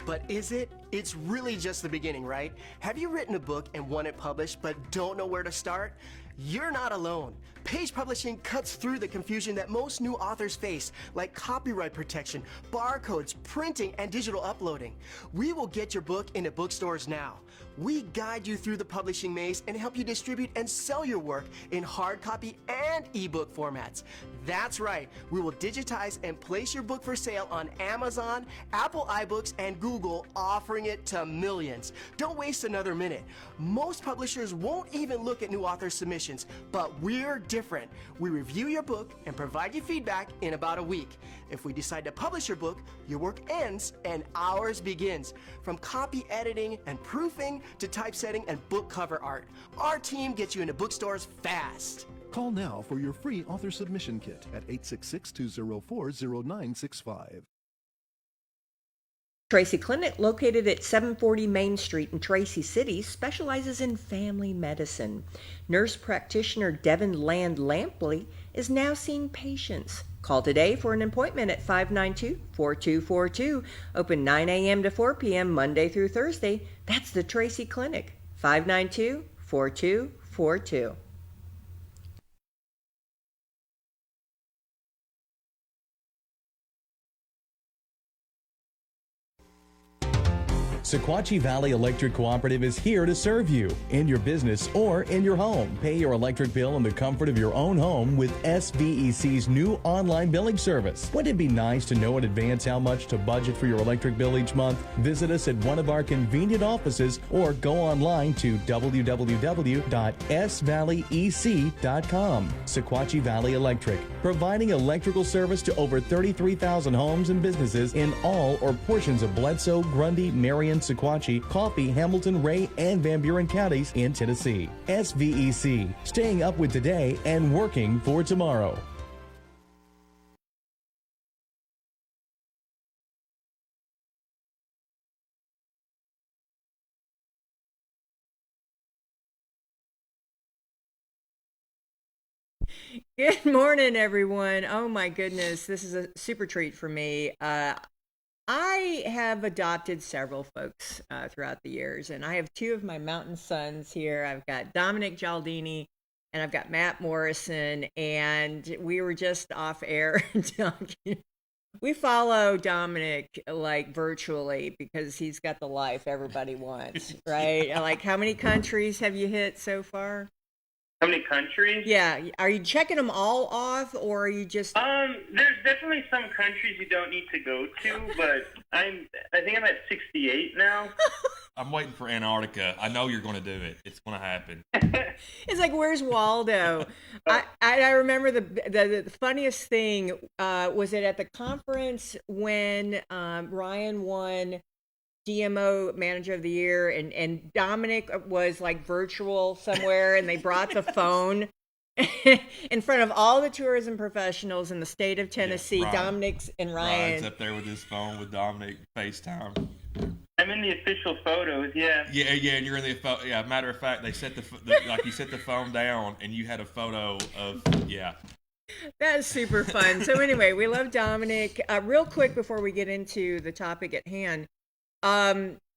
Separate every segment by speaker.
Speaker 1: But is it? It's really just the beginning, right? Have you written a book and want it published but don't know where to start? You're not alone. Page Publishing cuts through the confusion that most new authors face, like copyright protection, barcodes, printing, and digital uploading. We will get your book into bookstores now. We guide you through the publishing maze and help you distribute and sell your work in hard copy and ebook formats. That's right, we will digitize and place your book for sale on Amazon, Apple iBooks, and Google, offering it to millions. Don't waste another minute. Most publishers won't even look at new author submissions, but we're different. We review your book and provide you feedback in about a week. If we decide to publish your book, your work ends and ours begins. From copy editing and proofing to typesetting and book cover art, our team gets you into bookstores fast.
Speaker 2: Call now for your free author submission kit at 866-204-0965.
Speaker 3: Tracy Clinic, located at 740 Main Street in Tracy City, specializes in family medicine. Nurse practitioner Devin Land Lampley is now seeing patients. Call today for an appointment at 592-4242. Open 9 a.m. to 4 p.m. Monday through Thursday. That's the Tracy Clinic, 592-4242.
Speaker 4: Sequatchie Valley Electric Cooperative is here to serve you in your business or in your home. Pay your electric bill in the comfort of your own home with SVEC's new online billing service. Wouldn't it be nice to know in advance how much to budget for your electric bill each month? Visit us at one of our convenient offices or go online to www.svalleyec.com. Sequatchie Valley Electric, providing electrical service to over 33,000 homes and businesses in all or portions of Bledsoe, Grundy, Marion, Sequatchie, Coffee, Hamilton, Ray, and Van Buren counties in Tennessee. SVEC, staying up with today and working for tomorrow.
Speaker 3: Good morning, everyone. Oh my goodness, this is a super treat for me. I have adopted several folks throughout the years, and I have two of my mountain sons here. I've got Dominic Gialdini, and I've got Matt Morrison, and we were just off air talking. We follow Dominic like virtually because he's got the life everybody wants, right? Like, how many countries have you hit so far?
Speaker 5: How many countries?
Speaker 3: Yeah. Are you checking them all off, or are you just...
Speaker 5: There's definitely some countries you don't need to go to, but I think I'm at 68 now.
Speaker 6: I'm waiting for Antarctica. I know you're going to do it. It's going to happen.
Speaker 3: It's like, where's Waldo? I remember the funniest thing was it at the conference when Ryan won DMO Manager of the Year, and Dominic was like virtual somewhere, and they brought the phone in front of all the tourism professionals in the state of Tennessee.
Speaker 6: Yeah,
Speaker 3: Dominic's and Ryan.
Speaker 6: Ryan's up there with his phone with Dominic FaceTime.
Speaker 5: I'm in the official photos, yeah.
Speaker 6: Yeah, and you're in the photo. Yeah, matter of fact, they set like you set the phone down, and you had a photo of
Speaker 3: That's super fun. So anyway, we love Dominic. Real quick before we get into the topic at hand.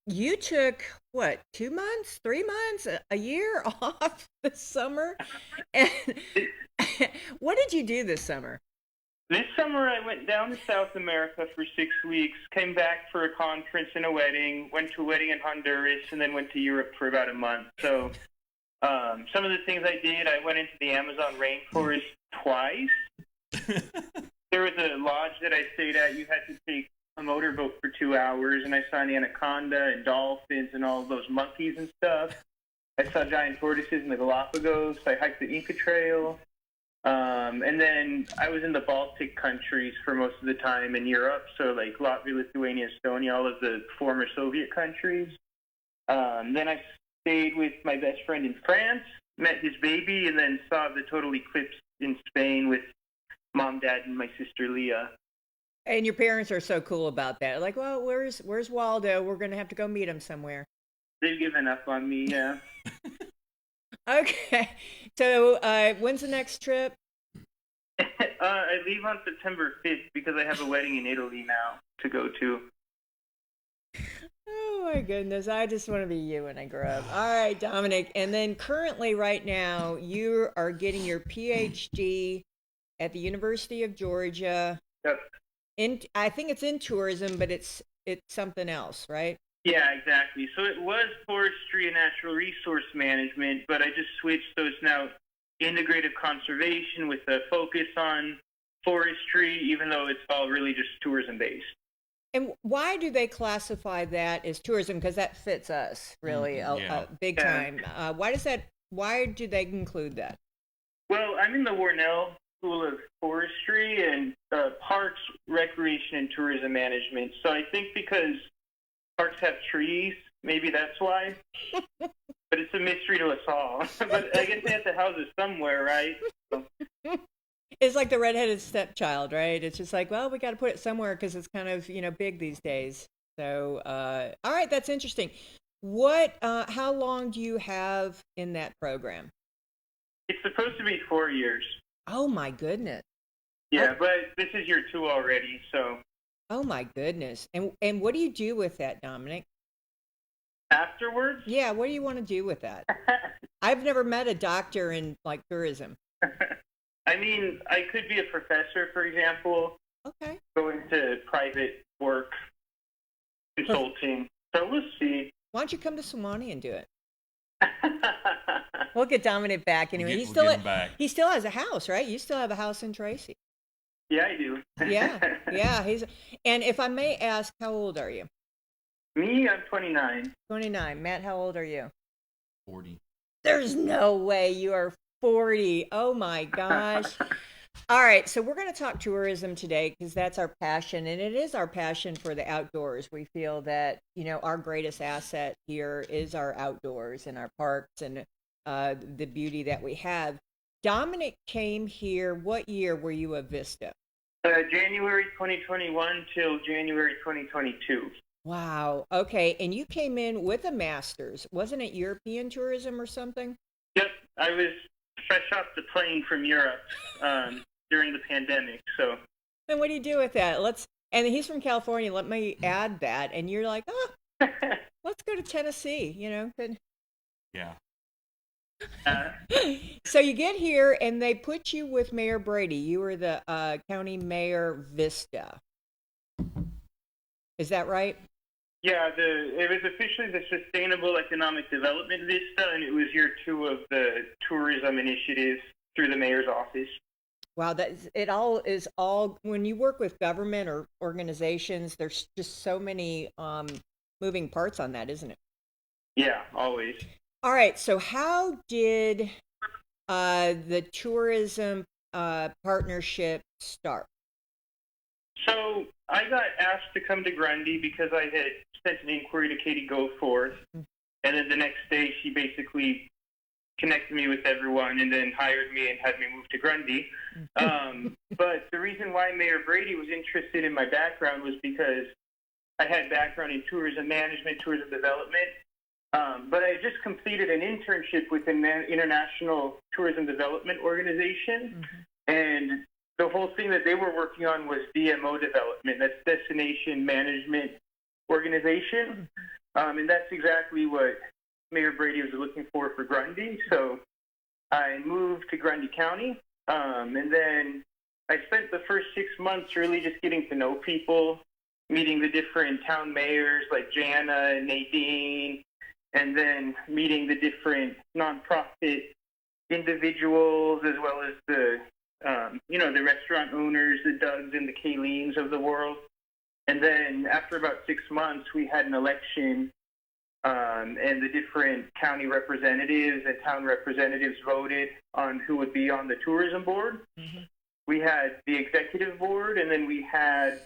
Speaker 3: You took, what, 2 months, 3 months, a year off this summer? And what did you do this summer?
Speaker 5: This summer I went down to South America for 6 weeks, came back for a conference and a wedding, went to a wedding in Honduras, and then went to Europe for about a month. So some of the things I did, I went into the Amazon rainforest twice. There was a lodge that I stayed at. You had to take a motorboat for 2 hours, and I saw an anaconda and dolphins and all those monkeys and stuff. I saw giant tortoises in the Galapagos. I hiked the Inca Trail. And then I was in the Baltic countries for most of the time in Europe, so like Latvia, Lithuania, Estonia, all of the former Soviet countries. Then I stayed with my best friend in France, met his baby, and then saw the total eclipse in Spain with Mom, Dad, and my sister Leah.
Speaker 3: And your parents are so cool about that. Like, well, where's Waldo? We're going to have to go meet him somewhere.
Speaker 5: They've given up on me, yeah.
Speaker 3: Okay. So when's the next trip?
Speaker 5: I leave on September 5th because I have a wedding in Italy now to go to.
Speaker 3: Oh my goodness. I just want to be you when I grow up. All right, Dominic. And then currently, right now, you are getting your PhD at the University of Georgia.
Speaker 5: Yep.
Speaker 3: I think it's in tourism, but it's something else, right?
Speaker 5: Yeah, exactly. So it was forestry and natural resource management, but I just switched those now integrative conservation with a focus on forestry, even though it's all really just tourism based.
Speaker 3: And why do they classify that as tourism? Because that fits us really
Speaker 6: Yeah.
Speaker 3: big
Speaker 5: Yeah.
Speaker 3: time. Why do they include that?
Speaker 5: Well, I'm in the Warnell School of Forestry and Parks, Recreation, and Tourism Management. So I think because parks have trees, maybe that's why. But it's a mystery to us all. But I guess they have to house it somewhere, right? So,
Speaker 3: It's like the redheaded stepchild, right? It's just like, well, we got to put it somewhere because it's kind of big these days. So, all right, that's interesting. How long do you have in that program?
Speaker 5: it's supposed to be 4 years.
Speaker 3: Oh my goodness.
Speaker 5: Yeah, but this is year 2 already, so
Speaker 3: Oh my goodness. And what do you do with that, Dominic?
Speaker 5: afterwards,
Speaker 3: Yeah, what do you want to do with that? I've never met a doctor in like tourism.
Speaker 5: I mean, I could be a professor, for example,
Speaker 3: Okay.
Speaker 5: go into private work, consulting. So we'll see.
Speaker 3: Why don't you come to Sewanee and do it? We'll get Dominic back anyway.
Speaker 6: We'll get him back.
Speaker 3: He still has a house, right? You still have a house in Tracy.
Speaker 5: Yeah, I do.
Speaker 3: Yeah. And if I may ask, how old are you?
Speaker 5: Me, I'm 29.
Speaker 3: 29. Matt, how old are you?
Speaker 6: 40.
Speaker 3: There's no way you are 40. Oh my gosh. All right, so we're going to talk tourism today because that's our passion, and it is our passion for the outdoors. We feel that, our greatest asset here is our outdoors and our parks and the beauty that we have. Dominic came here. What year were you at Vista?
Speaker 5: January 2021 till January 2022.
Speaker 3: Wow. Okay, and you came in with a master's. Wasn't it European tourism or something?
Speaker 5: Yep, I was fresh off the plane from Europe during the pandemic. So,
Speaker 3: And what do you do with that? And he's from California. Let me add that. And you're like, let's go to Tennessee.
Speaker 6: Yeah.
Speaker 3: So you get here, and they put you with Mayor Brady. You were the county mayor Vista. Is that right?
Speaker 5: yeah, it was officially the Sustainable Economic Development Vista, and it was year 2 of the tourism initiative through the mayor's office.
Speaker 3: Wow, when you work with government or organizations, there's just so many moving parts on that, isn't it?
Speaker 5: Yeah, always.
Speaker 3: All right, so how did the tourism partnership start?
Speaker 5: So I got asked to come to Grundy because I had sent an inquiry to Katie Goforth, and then the next day she basically connected me with everyone and then hired me and had me move to Grundy. But the reason why Mayor Brady was interested in my background was because I had background in tourism management, tourism development, but I had just completed an internship with an international tourism development organization, and the whole thing that they were working on was DMO development. That's Destination Management Organization. And that's exactly what Mayor Brady was looking for Grundy. So I moved to Grundy County. And then I spent the first 6 months really just getting to know people, meeting the different town mayors like Jana and Nadine, and then meeting the different nonprofit individuals as well as the the restaurant owners, the Dougs and the Kayleens of the world. And then after about 6 months, we had an election, and the different county representatives and town representatives voted on who would be on the tourism board. We had the executive board, and then we had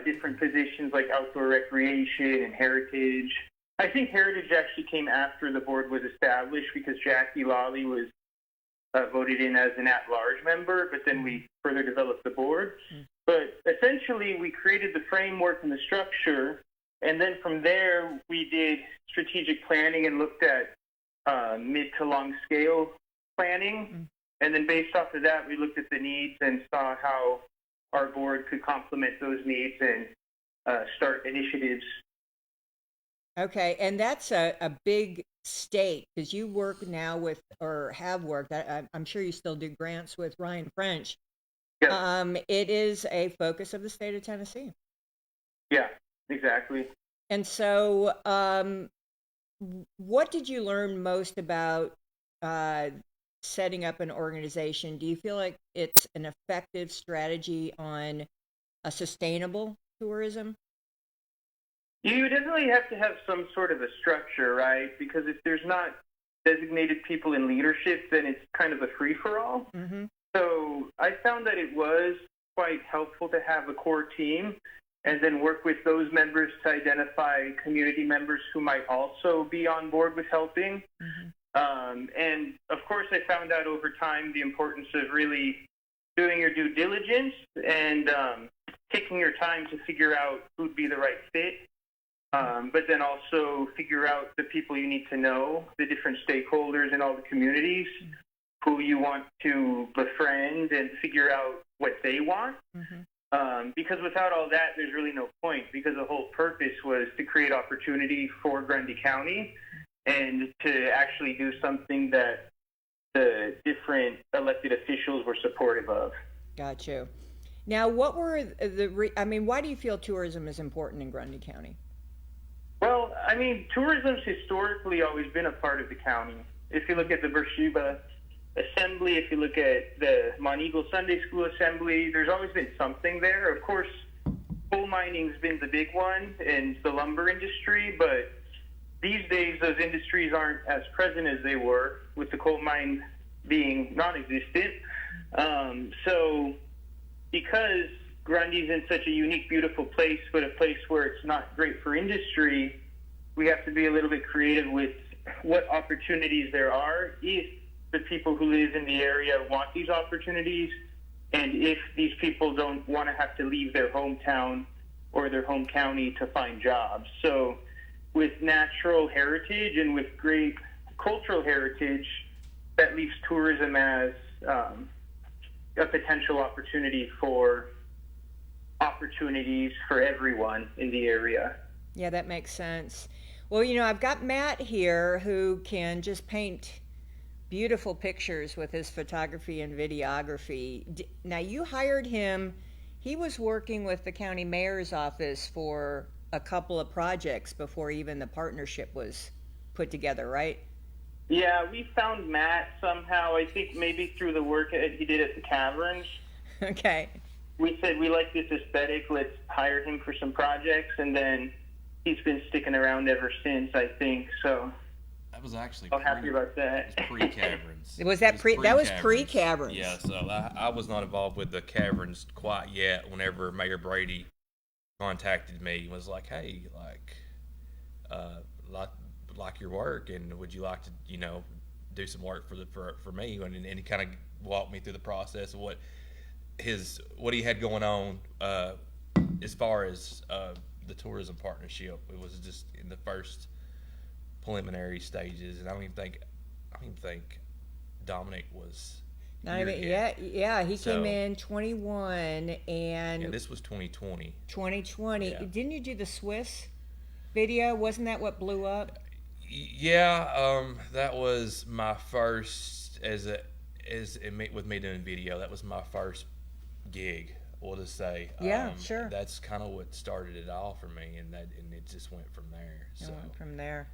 Speaker 5: different positions like outdoor recreation and heritage. I think heritage actually came after the board was established because Jackie Lawley was voted in as an at-large member, but then we further developed the board. But essentially, we created the framework and the structure, and then from there, we did strategic planning and looked at mid to long-scale planning. And then based off of that, we looked at the needs and saw how our board could complement those needs and start initiatives
Speaker 3: Okay, and that's a big stake because you work now with, or have worked, I'm sure you still do grants with Ryan French.
Speaker 5: Yeah.
Speaker 3: It is a focus of the state of Tennessee.
Speaker 5: Yeah, exactly.
Speaker 3: And so, what did you learn most about uh, setting up an organization? Do you feel like it's an effective strategy on a sustainable tourism?
Speaker 5: You definitely have to have some sort of a structure, right? Because if there's not designated people in leadership, then it's kind of a free-for-all.
Speaker 3: Mm-hmm.
Speaker 5: So I found that it was quite helpful to have a core team and then work with those members to identify community members who might also be on board with helping.
Speaker 3: Mm-hmm.
Speaker 5: And of course, I found out over time the importance of really doing your due diligence and taking your time to figure out who'd be the right fit. But then also figure out the people you need to know, the different stakeholders in all the communities, who you want to befriend and figure out what they want.
Speaker 3: Mm-hmm.
Speaker 5: Because without all that, there's really no point, because the whole purpose was to create opportunity for Grundy County and to actually do something that the different elected officials were supportive of.
Speaker 3: Got you. Now, what were why do you feel tourism is important in Grundy County?
Speaker 5: Well, I mean, tourism's historically always been a part of the county. If you look at the Beersheba Assembly, if you look at the Monteagle Sunday School Assembly, there's always been something there. Of course, coal mining's been the big one, and the lumber industry, but these days those industries aren't as present as they were, with the coal mine being non-existent. So because Grundy's in such a unique, beautiful place, but a place where it's not great for industry, we have to be a little bit creative with what opportunities there are, if the people who live in the area want these opportunities, and if these people don't want to have to leave their hometown or their home county to find jobs. So with natural heritage and with great cultural heritage, that leaves tourism as a potential opportunity for opportunities for everyone in the area.
Speaker 3: Yeah, that makes sense. Well, I've got Matt here who can just paint beautiful pictures with his photography and videography. Now, you hired him. He was working with the county mayor's office for a couple of projects before even the partnership was put together, right?
Speaker 5: Yeah, we found Matt somehow, I think maybe through the work that he did at the Caverns.
Speaker 3: Okay.
Speaker 5: We said we like this aesthetic, let's hire him for some projects, and then he's been sticking around ever since, I think. So
Speaker 6: That was actually
Speaker 5: I'm happy about that.
Speaker 6: It was pre-Caverns.
Speaker 3: Was that that was pre-Caverns?
Speaker 6: Yeah, so I was not involved with the Caverns quite yet. Whenever Mayor Brady contacted me, he was like, "Hey, like your work, and would you like to, do some work for me?" And he kind of walked me through the process of what he had going on as far as the tourism partnership. It was just in the first preliminary stages, and I don't even think Dominic was.
Speaker 3: Yeah, he came in 21, and
Speaker 6: yeah, this was 2020.
Speaker 3: 2020.
Speaker 6: Yeah.
Speaker 3: Didn't you do the Swiss video? Wasn't that what blew up?
Speaker 6: Yeah, that was my first with me doing video. That was my first gig, we'll just say.
Speaker 3: Yeah, sure.
Speaker 6: That's kind of what started it all for me, and it just went from there. So
Speaker 3: From there.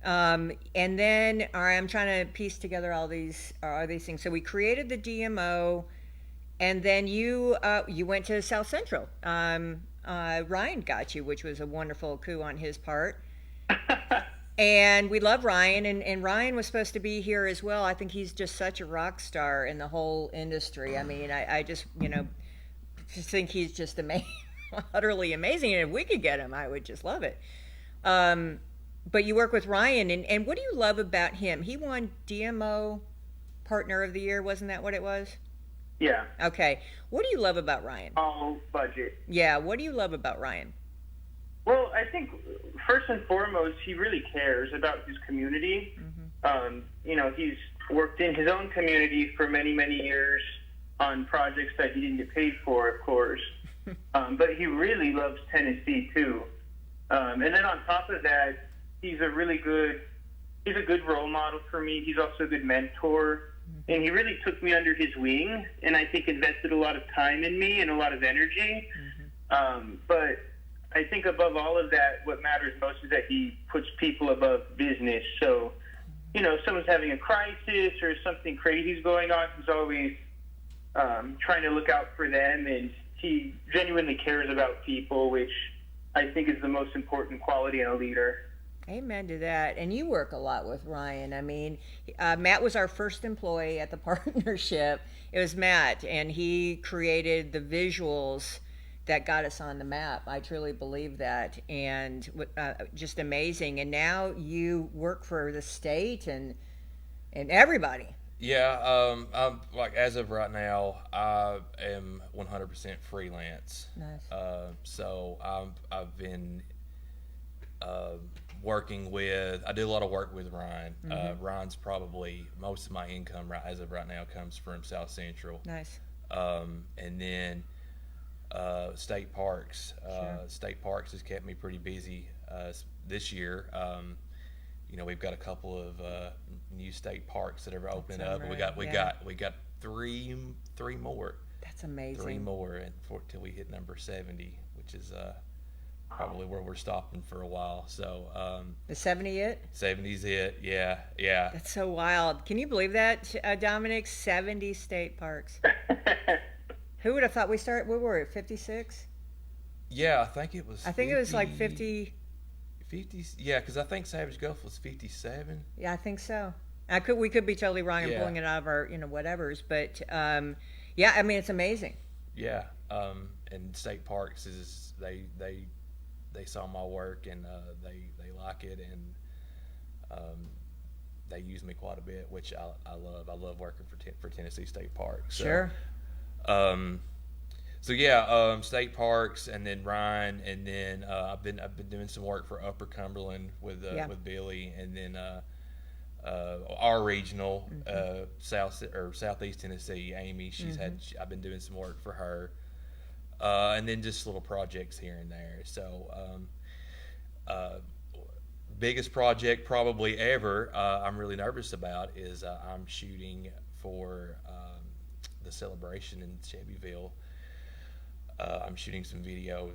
Speaker 3: And then, all right, I'm trying to piece together all these things. So we created the DMO, and then you went to South Central. Ryan got you, which was a wonderful coup on his part. And we love Ryan, and Ryan was supposed to be here as well. I think he's just such a rock star in the whole industry. I mean, I just, just think he's just utterly amazing. And if we could get him, I would just love it. But you work with Ryan, and what do you love about him? He won DMO Partner of the Year, wasn't that what it was?
Speaker 5: Yeah.
Speaker 3: Okay. What do you love about Ryan?
Speaker 5: All budget.
Speaker 3: Yeah, what do you love about Ryan?
Speaker 5: Well, I think first and foremost, he really cares about his community. Mm-hmm. He's worked in his own community for many, many years on projects that he didn't get paid for, of course. But he really loves Tennessee, too. And then on top of that, he's a good role model for me. He's also a good mentor, and he really took me under his wing, and I think invested a lot of time in me and a lot of energy. But I think above all of that, what matters most is that he puts people above business. So, you know, if someone's having a crisis or something crazy's going on, he's always trying to look out for them, and he genuinely cares about people, which I think is the most important quality in a leader.
Speaker 3: Amen to that. And you work a lot with Ryan. I mean, Matt was our first employee at the partnership. It was Matt, and he created the visuals that got us on the map. I truly believe that, and just amazing. And now you work for the state and everybody.
Speaker 6: Yeah, I'm like, as of right now, I am 100% freelance.
Speaker 3: Nice.
Speaker 6: So I've been working with. I do a lot of work with Ryan. Ryan's probably most of my income as of right now comes from South Central.
Speaker 3: Nice.
Speaker 6: And then state parks.
Speaker 3: Sure.
Speaker 6: State parks has kept me pretty busy this year. You know, we've got a couple of new state parks that are opening up.
Speaker 3: Right.
Speaker 6: We got three more.
Speaker 3: That's amazing.
Speaker 6: 3 more until we hit number 70, which is probably where we're stopping for a while. So
Speaker 3: The 70 it?
Speaker 6: 70's it. Yeah.
Speaker 3: That's so wild. Can you believe that, Dominic? 70 state parks. Who would have thought we were at 56?
Speaker 6: Yeah, I think it was.
Speaker 3: I think it was like 50.
Speaker 6: 50. Yeah, because I think Savage Gulf was 57.
Speaker 3: Yeah, I think so. We could be totally wrong and pulling it out of our whatevers, but yeah, I mean, it's amazing.
Speaker 6: Yeah, and state parks is they saw my work, and they like it, and they use me quite a bit, which I love. I love working for Tennessee State Parks. So,
Speaker 3: Sure.
Speaker 6: So yeah, state parks, and then Ryan, and then I've been doing some work for Upper Cumberland with Billy, and then our regional Southeast Tennessee, Amy. I've been doing some work for her, and then just little projects here and there. So biggest project probably ever I'm really nervous about is I'm shooting for the celebration in Shelbyville. I'm shooting some video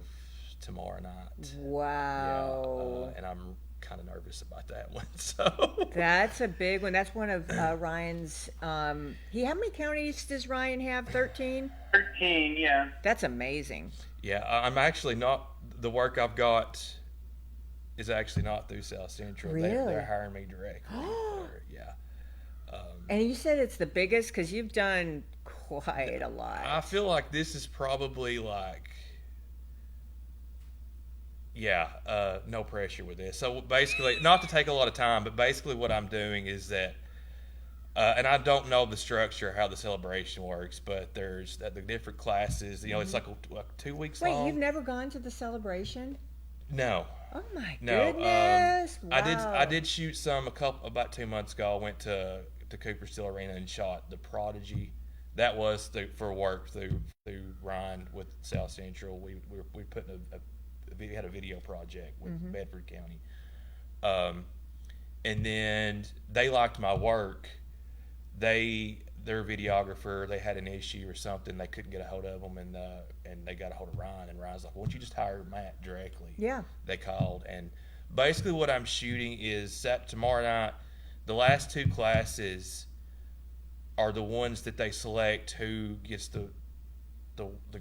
Speaker 6: tomorrow night.
Speaker 3: Wow.
Speaker 6: Yeah, and I'm kind of nervous about that one. So
Speaker 3: That's a big one. That's one of Ryan's. How many counties does Ryan have? 13?
Speaker 5: 13, yeah.
Speaker 3: That's amazing.
Speaker 6: yeah, I'm actually not. The work I've got is actually not through South Central.
Speaker 3: Really?
Speaker 6: They're hiring me directly. Yeah.
Speaker 3: And you said it's the biggest because you've done quite a lot.
Speaker 6: I feel like this is probably like, no pressure with this. So basically, not to take a lot of time, but basically what I'm doing is that, and I don't know the structure, how the celebration works, but there's the different classes. You know, it's like 2 weeks long.
Speaker 3: Wait, you've never gone to the celebration?
Speaker 6: No.
Speaker 3: Oh my
Speaker 6: No.
Speaker 3: goodness! Wow.
Speaker 6: I did shoot some about 2 months ago. I went to Cooper Steel Arena and shot The Prodigy. That was for work through Ryan with South Central. We put we had a video project with Bedford County, and then they liked my work. Their videographer, they had an issue or something, they couldn't get a hold of them, and they got a hold of Ryan, and Ryan's like, "Why don't you just hire Matt directly?"
Speaker 3: Yeah.
Speaker 6: They called, and basically what I'm shooting is tomorrow night. The last 2 classes are the ones that they select who gets the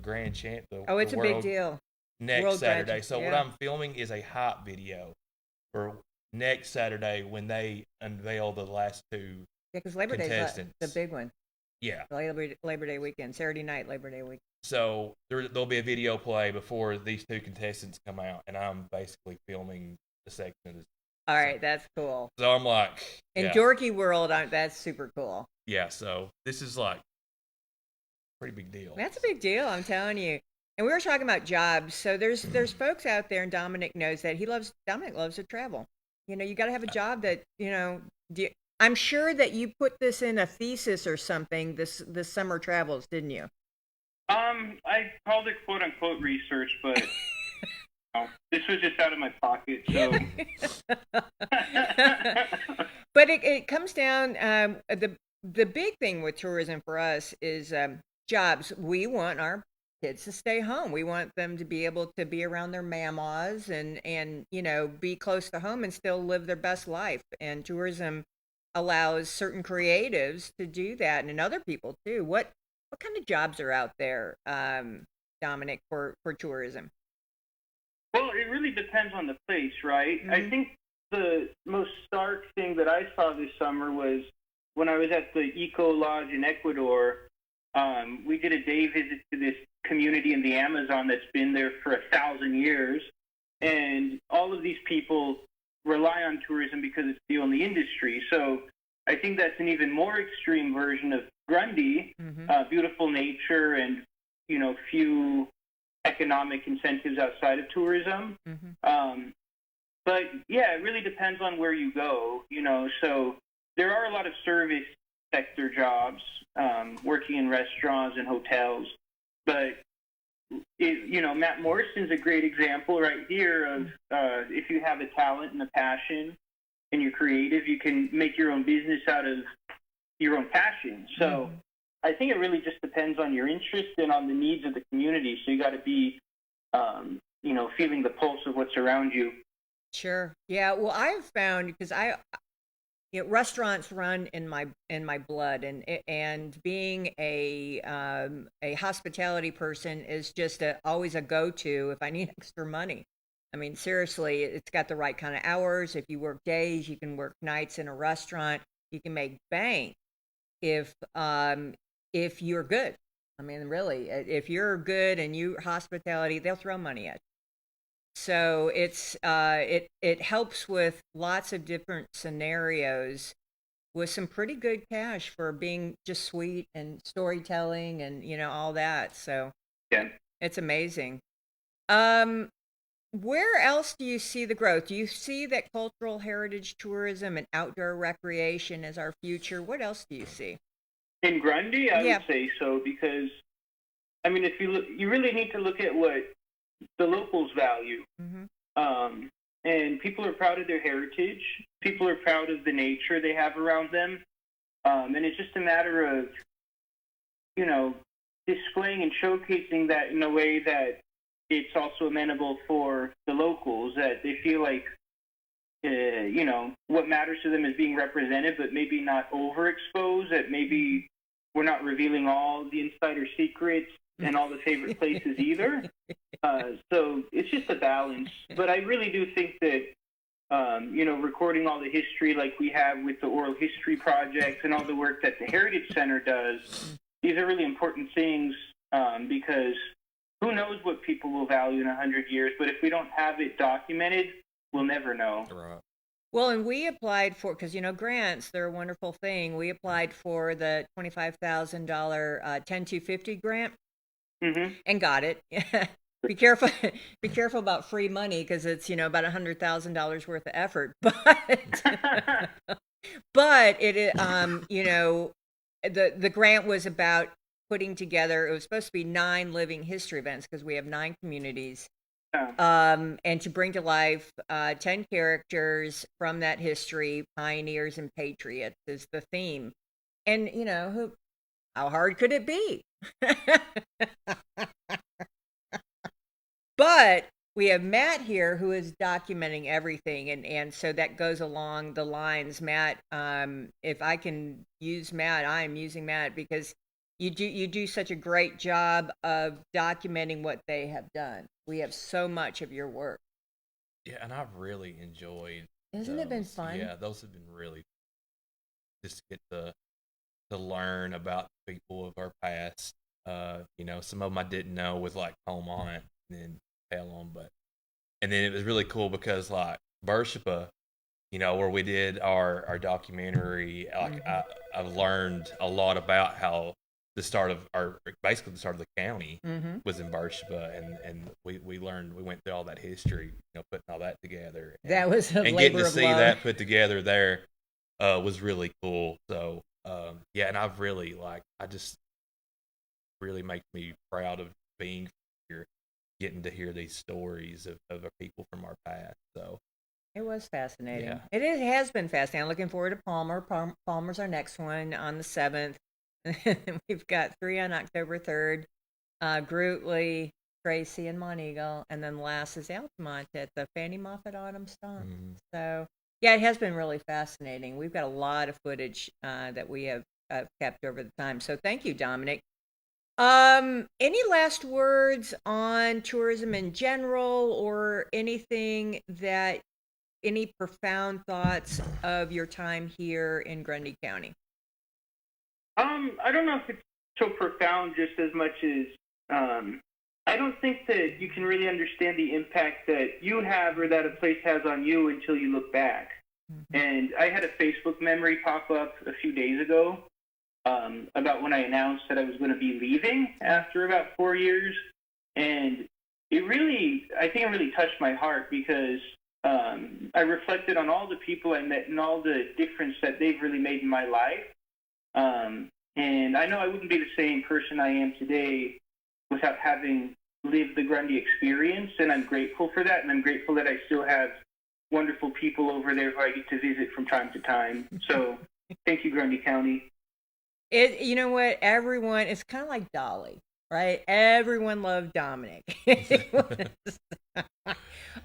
Speaker 6: grand champ.
Speaker 3: It's a big deal.
Speaker 6: Next
Speaker 3: World
Speaker 6: Saturday.
Speaker 3: Grand-
Speaker 6: So
Speaker 3: yeah.
Speaker 6: what I'm filming is a hype video for next Saturday when they unveil the last 2.
Speaker 3: Yeah, because Labor Day is
Speaker 6: contestants.
Speaker 3: the big one.
Speaker 6: Yeah.
Speaker 3: Labor Day weekend, Saturday night, Labor Day weekend.
Speaker 6: So there'll be a video play before these 2 contestants come out, and I'm basically filming the section of this.
Speaker 3: All right, that's cool.
Speaker 6: So I'm like,
Speaker 3: In Dorky World, that's super cool.
Speaker 6: yeah. So this is like pretty big deal.
Speaker 3: That's a big deal, I'm telling you. And we were talking about jobs. So there's folks out there, and Dominic knows that Dominic loves to travel. You know, you got to have a job that, you know, I'm sure that you put this in a thesis or something, this summer travels, didn't you?
Speaker 5: I called it quote unquote research, but this was just out of my pocket, so.
Speaker 3: But it comes down, the big thing with tourism for us is jobs. We want our kids to stay home. We want them to be able to be around their mamas and be close to home and still live their best life. And tourism allows certain creatives to do that, and other people too. What kind of jobs are out there, Dominic, for tourism?
Speaker 5: Well, it really depends on the place, right?
Speaker 3: Mm-hmm.
Speaker 5: I think the most stark thing that I saw this summer was when I was at the Eco Lodge in Ecuador. We did a day visit to this community in the Amazon that's been there for 1,000 years, and all of these people rely on tourism because it's the only industry. So I think that's an even more extreme version of Grundy, beautiful nature and, few economic incentives outside of tourism. But yeah, it really depends on where you go, so there are a lot of service sector jobs, working in restaurants and hotels, but Matt Morrison's a great example right here of if you have a talent and a passion and you're creative, you can make your own business out of your own passion. So I think it really just depends on your interest and on the needs of the community. So you got to be, feeling the pulse of what's around you.
Speaker 3: Sure. Yeah. Well, I've found, because restaurants run in my blood, and being a hospitality person is just always a go-to if I need extra money. I mean, seriously, it's got the right kind of hours. If you work days, you can work nights in a restaurant. You can make bank if you're good. I mean, really, if you're good and you hospitality, they'll throw money at you. So it helps with lots of different scenarios with some pretty good cash for being just sweet and storytelling and all that. So
Speaker 5: yeah,
Speaker 3: it's amazing. Where else do you see the growth? Do you see that cultural heritage tourism and outdoor recreation as our future? What else do you see?
Speaker 5: In Grundy, I would say so, because if you look, you really need to look at what the locals value. And people are proud of their heritage. People are proud of the nature they have around them. And it's just a matter of, displaying and showcasing that in a way that it's also amenable for the locals, that they feel like, what matters to them is being represented, but maybe not overexposed, that maybe we're not revealing all the insider secrets and all the favorite places either. So it's just a balance. But I really do think that, recording all the history like we have with the Oral History Project and all the work that the Heritage Center does, these are really important things, because who knows what people will value in 100 years, but if we don't have it documented, we'll never know.
Speaker 6: Right.
Speaker 3: Well, and we applied for, because, grants, they're a wonderful thing. We applied for the $25,000 10250 grant and got it. Be careful about free money, because it's, about $100,000 worth of effort. But it, the grant was about putting together, it was supposed to be 9 living history events, because we have 9 communities. And to bring to life 10 characters from that history, pioneers and patriots is the theme. And, how hard could it be? But we have Matt here who is documenting everything. And so that goes along the lines, Matt, if I can use Matt, I am using Matt, because you do such a great job of documenting what they have done. We have so much of your work.
Speaker 6: Yeah, and I've really enjoyed.
Speaker 3: Hasn't it been fun?
Speaker 6: Yeah, those have been really just to get to learn about the people of our past. Some of them I didn't know with like Beaumont and then Pelham, and then it was really cool because like Beersheba, where we did our documentary, like I've learned a lot about how the start of the start of the county was in Beersheba, and we went through all that history, putting all that together.
Speaker 3: That was a
Speaker 6: and
Speaker 3: labor
Speaker 6: getting to
Speaker 3: of
Speaker 6: see
Speaker 3: love.
Speaker 6: that put together there was really cool. So and I've really I just really makes me proud of being here. getting to hear these stories of our people from our past. So
Speaker 3: It was fascinating.
Speaker 6: Yeah.
Speaker 3: It has been fascinating. I'm looking forward to Palmer. Palmer's our next one on the 7th. We've got 3 on October 3rd. Groot, Lee, Tracy, and Monteagle. And then last is Altamont at the Fannie Moffett Autumn Stomp. So, yeah, it has been really fascinating. We've got a lot of footage that we have kept over the time. So thank you, Dominic. Any last words on tourism in general, or anything that any profound thoughts of your time here in Grundy County?
Speaker 5: I don't know if it's so profound, just as much as I don't think that you can really understand the impact that you have or that a place has on you until you look back. And I had a Facebook memory pop up a few days ago about when I announced that I was going to be leaving after about 4 years. And I think it really touched my heart, because I reflected on all the people I met and all the difference that they've really made in my life. And I know I wouldn't be the same person I am today without having lived the Grundy experience, and I'm grateful for that, and I'm grateful that I still have wonderful people over there who I get to visit from time to time. So thank you, Grundy County.
Speaker 3: You know what? Everyone, it's kind of like Dolly, right? Everyone loved Dominic.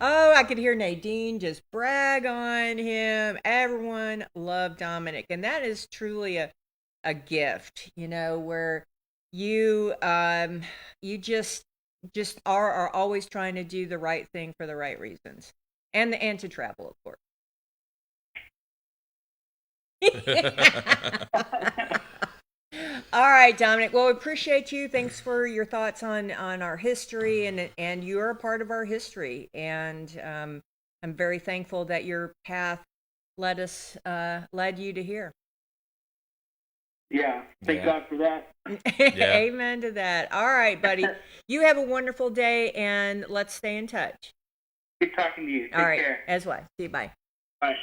Speaker 3: Oh, I could hear Nadine just brag on him. Everyone loved Dominic. And that is truly a gift, where you just are always trying to do the right thing for the right reasons. And to travel, of course. All right, Dominic. Well, we appreciate you. Thanks for your thoughts on our history, and you're a part of our history. And I'm very thankful that your path led you to here.
Speaker 5: Yeah, thank God for that.
Speaker 3: Amen to that. All right, buddy. You have a wonderful day, and let's stay in touch.
Speaker 5: Good talking to you. Take
Speaker 3: All right,
Speaker 5: care.
Speaker 3: as well. See you. Bye.
Speaker 5: Bye.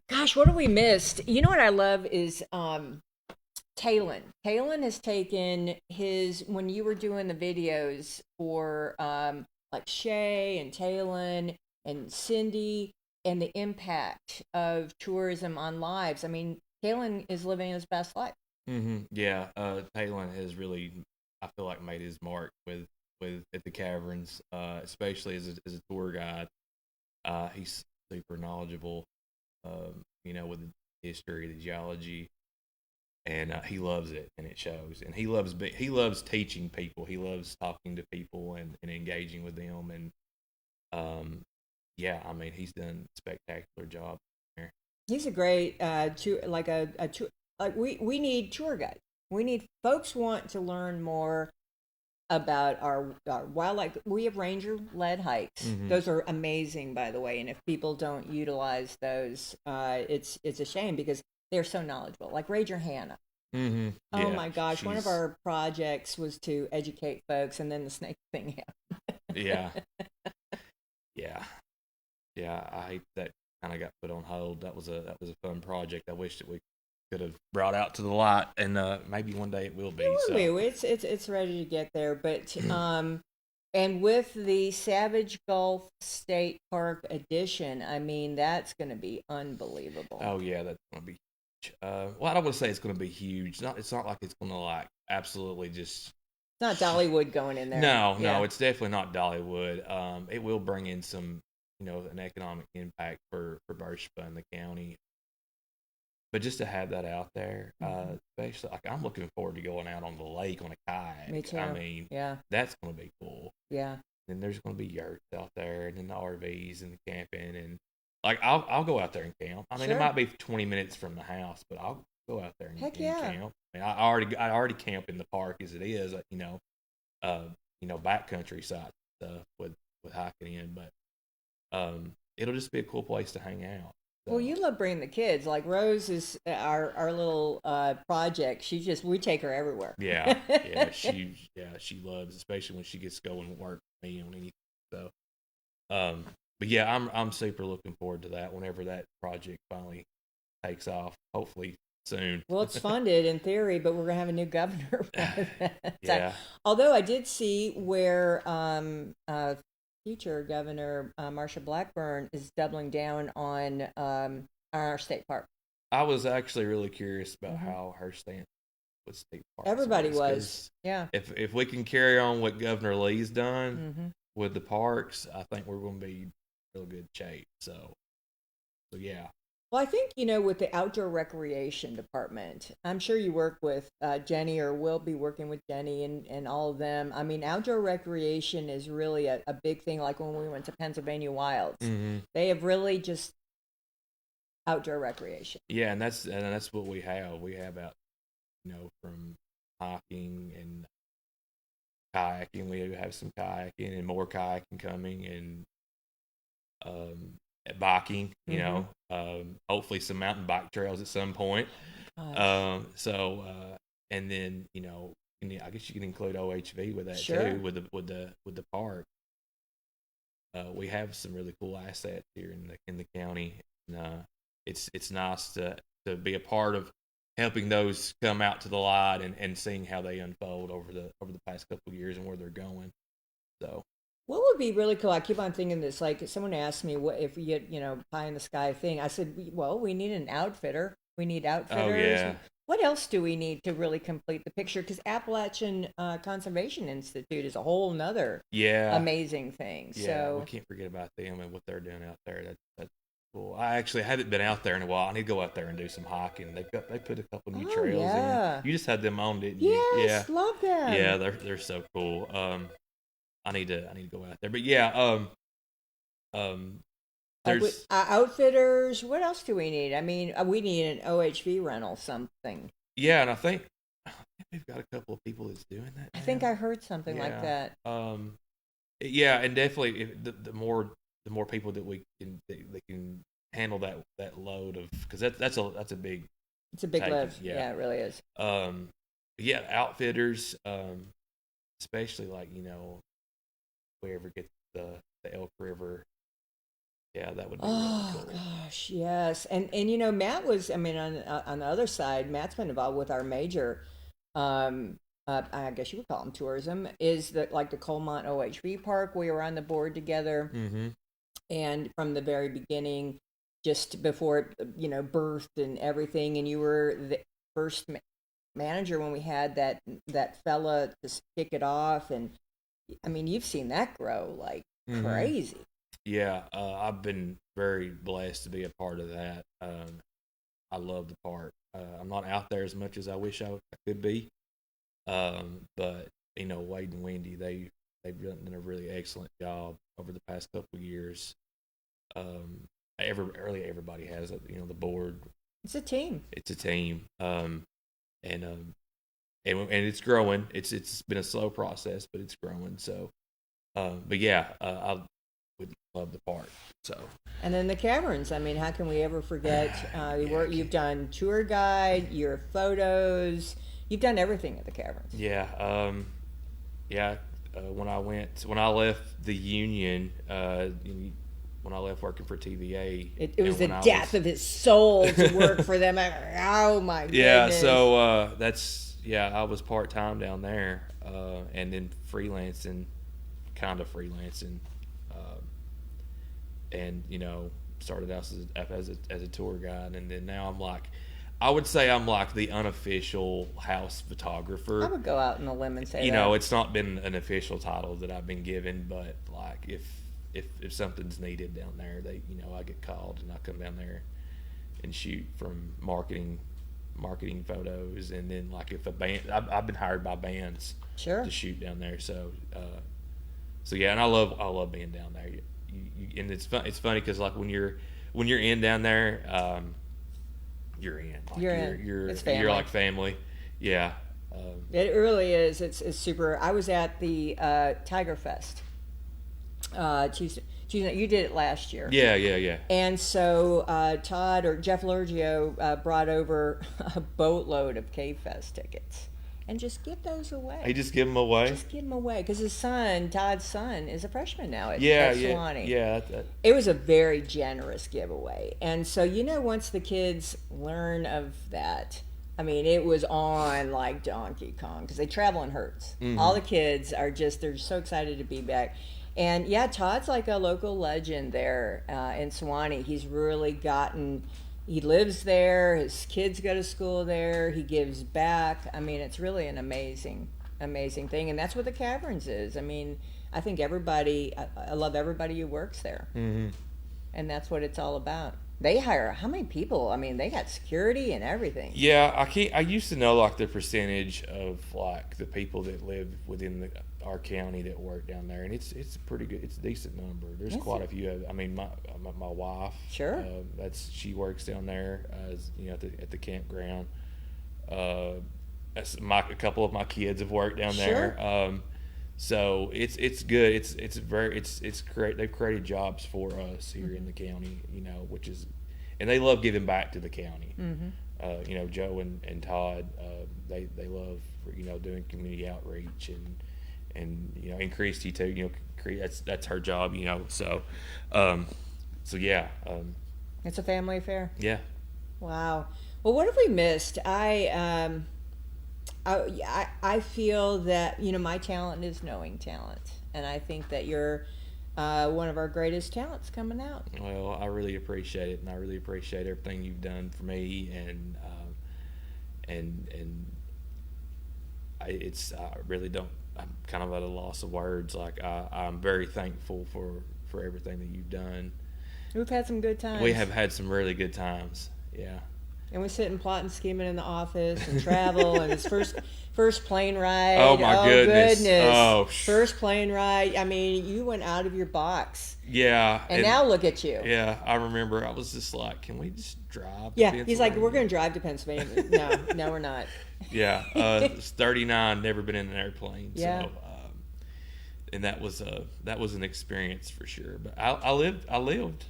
Speaker 3: Gosh, what have we missed? You know what I love is Talon. Talon has taken when you were doing the videos for like Shay and Talon and Cindy, and the impact of tourism on lives. I mean, Talon is living his best life.
Speaker 6: Yeah, Talon has really, I feel like, made his mark with at the caverns, especially as a tour guide. He's super knowledgeable, with the history, the geology, and he loves it, and it shows. And he loves teaching people. He loves talking to people and engaging with them. And he's done a spectacular job there.
Speaker 3: He's a great we need tour guides. We need folks want to learn more about our wildlife. We have ranger-led hikes. Those are amazing, by the way. And if people don't utilize those, it's a shame, because they're so knowledgeable. Like Ranger Hannah. Oh my gosh! One of our projects was to educate folks, and then the snake thing happened.
Speaker 6: Yeah. I hate that kind of got put on hold. That was a fun project. I wish that we could have brought out to the light, and maybe one day it will be.
Speaker 3: It's ready to get there, but and with the Savage Gulf State Park edition, I mean, that's going to be unbelievable.
Speaker 6: Oh yeah, that's going to be. Well, I don't want to say it's going to be huge. It's not like it's going to like absolutely just.
Speaker 3: It's not Dollywood going in there.
Speaker 6: No, it's definitely not Dollywood. It will bring in some, an economic impact for Birchpa and the county. But just to have that out there, especially, like, I'm looking forward to going out on the lake on a kayak.
Speaker 3: Me too.
Speaker 6: I mean, that's going to be cool.
Speaker 3: Yeah.
Speaker 6: And there's going to be yurts out there, and then the RVs and the camping, and like I'll go out there and camp. I mean, It might be 20 minutes from the house, but I'll go out there and camp. I mean, I already camp in the park as it is, backcountry side stuff with hiking in, but it'll just be a cool place to hang out. So.
Speaker 3: Well, you love bringing the kids. Like Rose is our little project. We take her everywhere.
Speaker 6: Yeah, she loves, especially when she gets to go and work with me on anything. So, but yeah, I'm super looking forward to that whenever that project finally takes off. Hopefully soon.
Speaker 3: Well, it's funded in theory, but we're gonna have a new governor.
Speaker 6: Yeah.
Speaker 3: Although I did see where future Governor Marsha Blackburn is doubling down on our state park.
Speaker 6: I was actually really curious about how her stance with state parks.
Speaker 3: Everybody was.
Speaker 6: 'Cause
Speaker 3: Yeah.
Speaker 6: If we can carry on what Governor Lee's done with the parks, I think we're going to be in real good shape. So yeah.
Speaker 3: Well, I think, with the outdoor recreation department, I'm sure you work with Jenny or will be working with Jenny and all of them. I mean, outdoor recreation is really a big thing. Like when we went to Pennsylvania Wilds, they have really just outdoor recreation.
Speaker 6: Yeah, and that's what we have. We have out, from hiking and kayaking. We have some kayaking and more kayaking coming, and biking. Hopefully some mountain bike trails at some point. And then I guess you can include OHV with that too, with the park. We have some really cool assets here in the county. And, it's nice to be a part of helping those come out to the light and seeing how they unfold over the past couple of years and where they're going. So
Speaker 3: what would be really cool, I keep on thinking this, like someone asked me what if we get, pie in the sky thing. I said, well, we need an outfitter. We need outfitters.
Speaker 6: Oh, yeah.
Speaker 3: What else do we need to really complete the picture? Because Appalachian Conservation Institute is a whole nother amazing thing.
Speaker 6: Yeah,
Speaker 3: so
Speaker 6: we can't forget about them and what they're doing out there. That's cool. I actually haven't been out there in a while. I need to go out there and do some hiking. They put a couple new trails in. You just had them on, didn't you?
Speaker 3: Yes, love them.
Speaker 6: Yeah, they're so cool. I need to go out there. But yeah, there's
Speaker 3: outfitters. What else do we need? I mean, we need an OHV rental, something.
Speaker 6: Yeah, and I think we've got a couple of people that's doing that now.
Speaker 3: I think I heard something like that.
Speaker 6: Yeah, and definitely the more people that they can handle that load of, because that's a big.
Speaker 3: It's a big
Speaker 6: taking,
Speaker 3: lift. Yeah, it really is.
Speaker 6: Yeah, outfitters, especially like we ever get the Elk River. Yeah, that would be really cool.
Speaker 3: Oh gosh, yes, and Matt was. I mean, on the other side, Matt's been involved with our major. I guess you would call them tourism. Is that like the Colmont OHV Park? We were on the board together, and from the very beginning, just before birthed and everything, and you were the first manager when we had that fella to kick it off, and I mean, you've seen that grow like crazy.
Speaker 6: Yeah, I've been very blessed to be a part of that. I love the park. I'm not out there as much as I wish I could be, but Wade and Wendy, they've done a really excellent job over the past couple of years. Everybody has the board.
Speaker 3: It's a team.
Speaker 6: And it's growing. It's been a slow process, but it's growing. So, but yeah, I would love the park. So,
Speaker 3: and then the caverns. I mean, how can we ever forget you've done tour guide, your photos, you've done everything at the caverns.
Speaker 6: Yeah, when I left the union, when I left working for TVA,
Speaker 3: it was the death of his soul to work for them. Oh my goodness.
Speaker 6: Yeah, so I was part time down there, and then freelancing, and started out as a tour guide, and then now I would say I'm like the unofficial house photographer.
Speaker 3: I would go out on a limb and say
Speaker 6: it's not been an official title that I've been given, but like if something's needed down there, I get called and I come down there and shoot from marketing photos, and then like if a band, I've been hired by bands to shoot down there, so yeah, and I love being down there. And it's funny because like when you're in down there, you're in. Like you're like family. Yeah.
Speaker 3: It really is. It's super. I was at the Tiger Fest. Tuesday, you did it last year.
Speaker 6: Yeah.
Speaker 3: And so Jeff Lurgio brought over a boatload of Cave Fest tickets. and just give those away.
Speaker 6: He just give them away.
Speaker 3: Just give them away because his son, Todd's son, is a freshman now at
Speaker 6: Yeah.
Speaker 3: Sewanee.
Speaker 6: Yeah.
Speaker 3: It was a very generous giveaway, and so once the kids learn of that, I mean, it was on like Donkey Kong because they travel in herds. All the kids are they're so excited to be back. And yeah, Todd's like a local legend there in Sewanee. He's really he lives there. His kids go to school there. He gives back. I mean, it's really an amazing thing. And that's what the Caverns is. I mean, I think I love everybody who works there. Mm-hmm. And that's what it's all about. They hire how many people? I mean, they got security and everything.
Speaker 6: Yeah, I used to know like the percentage of like the people that live within our county that work down there, and it's pretty good. It's a decent number. There's quite a few. I mean, my wife,
Speaker 3: sure,
Speaker 6: she works down there as at the campground. A couple of my kids have worked down there.
Speaker 3: Sure.
Speaker 6: So it's good. It's great. They've created jobs for us here in the county, which is, and they love giving back to the county. Mm-hmm. Joe and Todd, they love doing community outreach and Christy too. That's her job. So yeah.
Speaker 3: It's a family affair.
Speaker 6: Yeah.
Speaker 3: Wow. Well, what have we missed? I feel that my talent is knowing talent, and I think that you're one of our greatest talents coming out.
Speaker 6: Well, I really appreciate it, and I really appreciate everything you've done for me, and I really don't. I'm kind of at a loss of words. Like I'm very thankful for everything that you've done.
Speaker 3: We've had some good times.
Speaker 6: We have had some really good times. Yeah.
Speaker 3: And we sit and plot and scheming in the office and travel and his first plane ride.
Speaker 6: Oh my goodness. Oh,
Speaker 3: first plane ride. I mean, you went out of your box.
Speaker 6: Yeah.
Speaker 3: And now look at you.
Speaker 6: Yeah, I remember. I was just like, can we just drive?
Speaker 3: Yeah, he's like, we're going to drive to Pennsylvania. No, we're not.
Speaker 6: Yeah, it's 39. Never been in an airplane.
Speaker 3: Yeah.
Speaker 6: So, and that was an experience for sure. But I lived.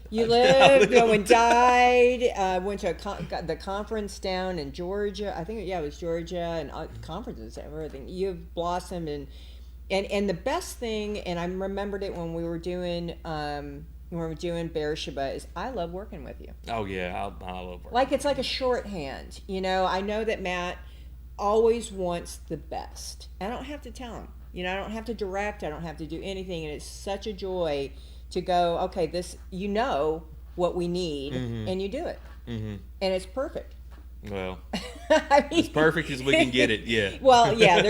Speaker 3: You lived. And died. Went to the conference down in Georgia. I think it was Georgia, and conferences and everything. You've blossomed, and the best thing, and I remembered it when we were doing Beersheba, is I love working with you.
Speaker 6: Oh yeah, I love working.
Speaker 3: Like it's like a shorthand. I know that Matt always wants the best. I don't have to tell him. I don't have to direct. I don't have to do anything. And it's such a joy to go, okay, this, what we need, and you do it. Mm-hmm. And it's perfect.
Speaker 6: Well, as perfect as we can get it, yeah.
Speaker 3: Well, yeah,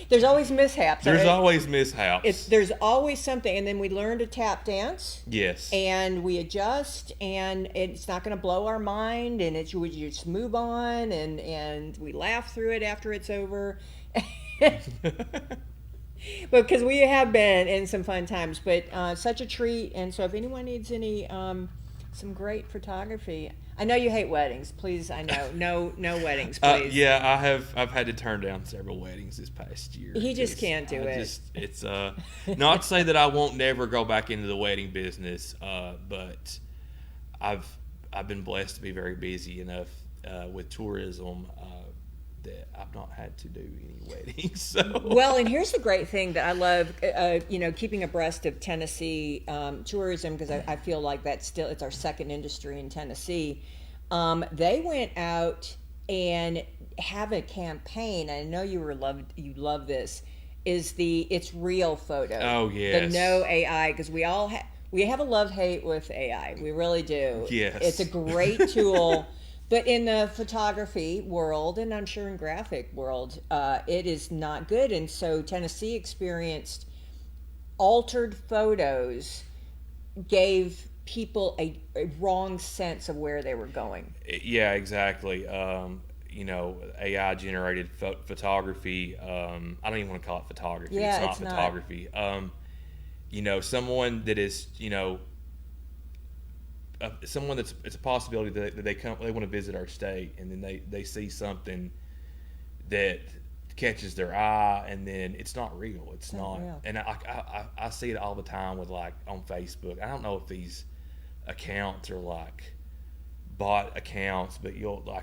Speaker 3: there's always mishaps.
Speaker 6: There's always mishaps.
Speaker 3: There's always something. And then we learn to tap dance.
Speaker 6: Yes.
Speaker 3: And we adjust, and it's not going to blow our mind, and we just move on, and we laugh through it after it's over. Because we have been in some fun times, but such a treat. And so if anyone needs any some great photography, I know you hate weddings. Please, I know no weddings, please.
Speaker 6: Yeah, I've had to turn down several weddings this past year.
Speaker 3: He just can't do it.
Speaker 6: It's not to say that I won't never go back into the wedding business, but I've been blessed to be very busy enough with tourism that I've not had to do any weddings. So.
Speaker 3: Well, and here's the great thing that I love, keeping abreast of Tennessee tourism, because I feel like it's our second industry in Tennessee. They went out and have a campaign. I know you love this. It's real photo.
Speaker 6: Oh yes.
Speaker 3: The no AI, because we have a love-hate with AI. We really do.
Speaker 6: Yes.
Speaker 3: It's a great tool. But in the photography world, and I'm sure in graphic world, it is not good. And so Tennessee experienced altered photos, gave people a wrong sense of where they were going.
Speaker 6: Yeah, exactly. AI generated photography. I don't even want to call it photography.
Speaker 3: Yeah,
Speaker 6: it's not photography. Someone that is, someone it's a possibility that they want to visit our state, and then they see something that catches their eye, and then it's not real. It's not real. And I see it all the time with, like, on Facebook. I don't know if these accounts are like bot accounts, but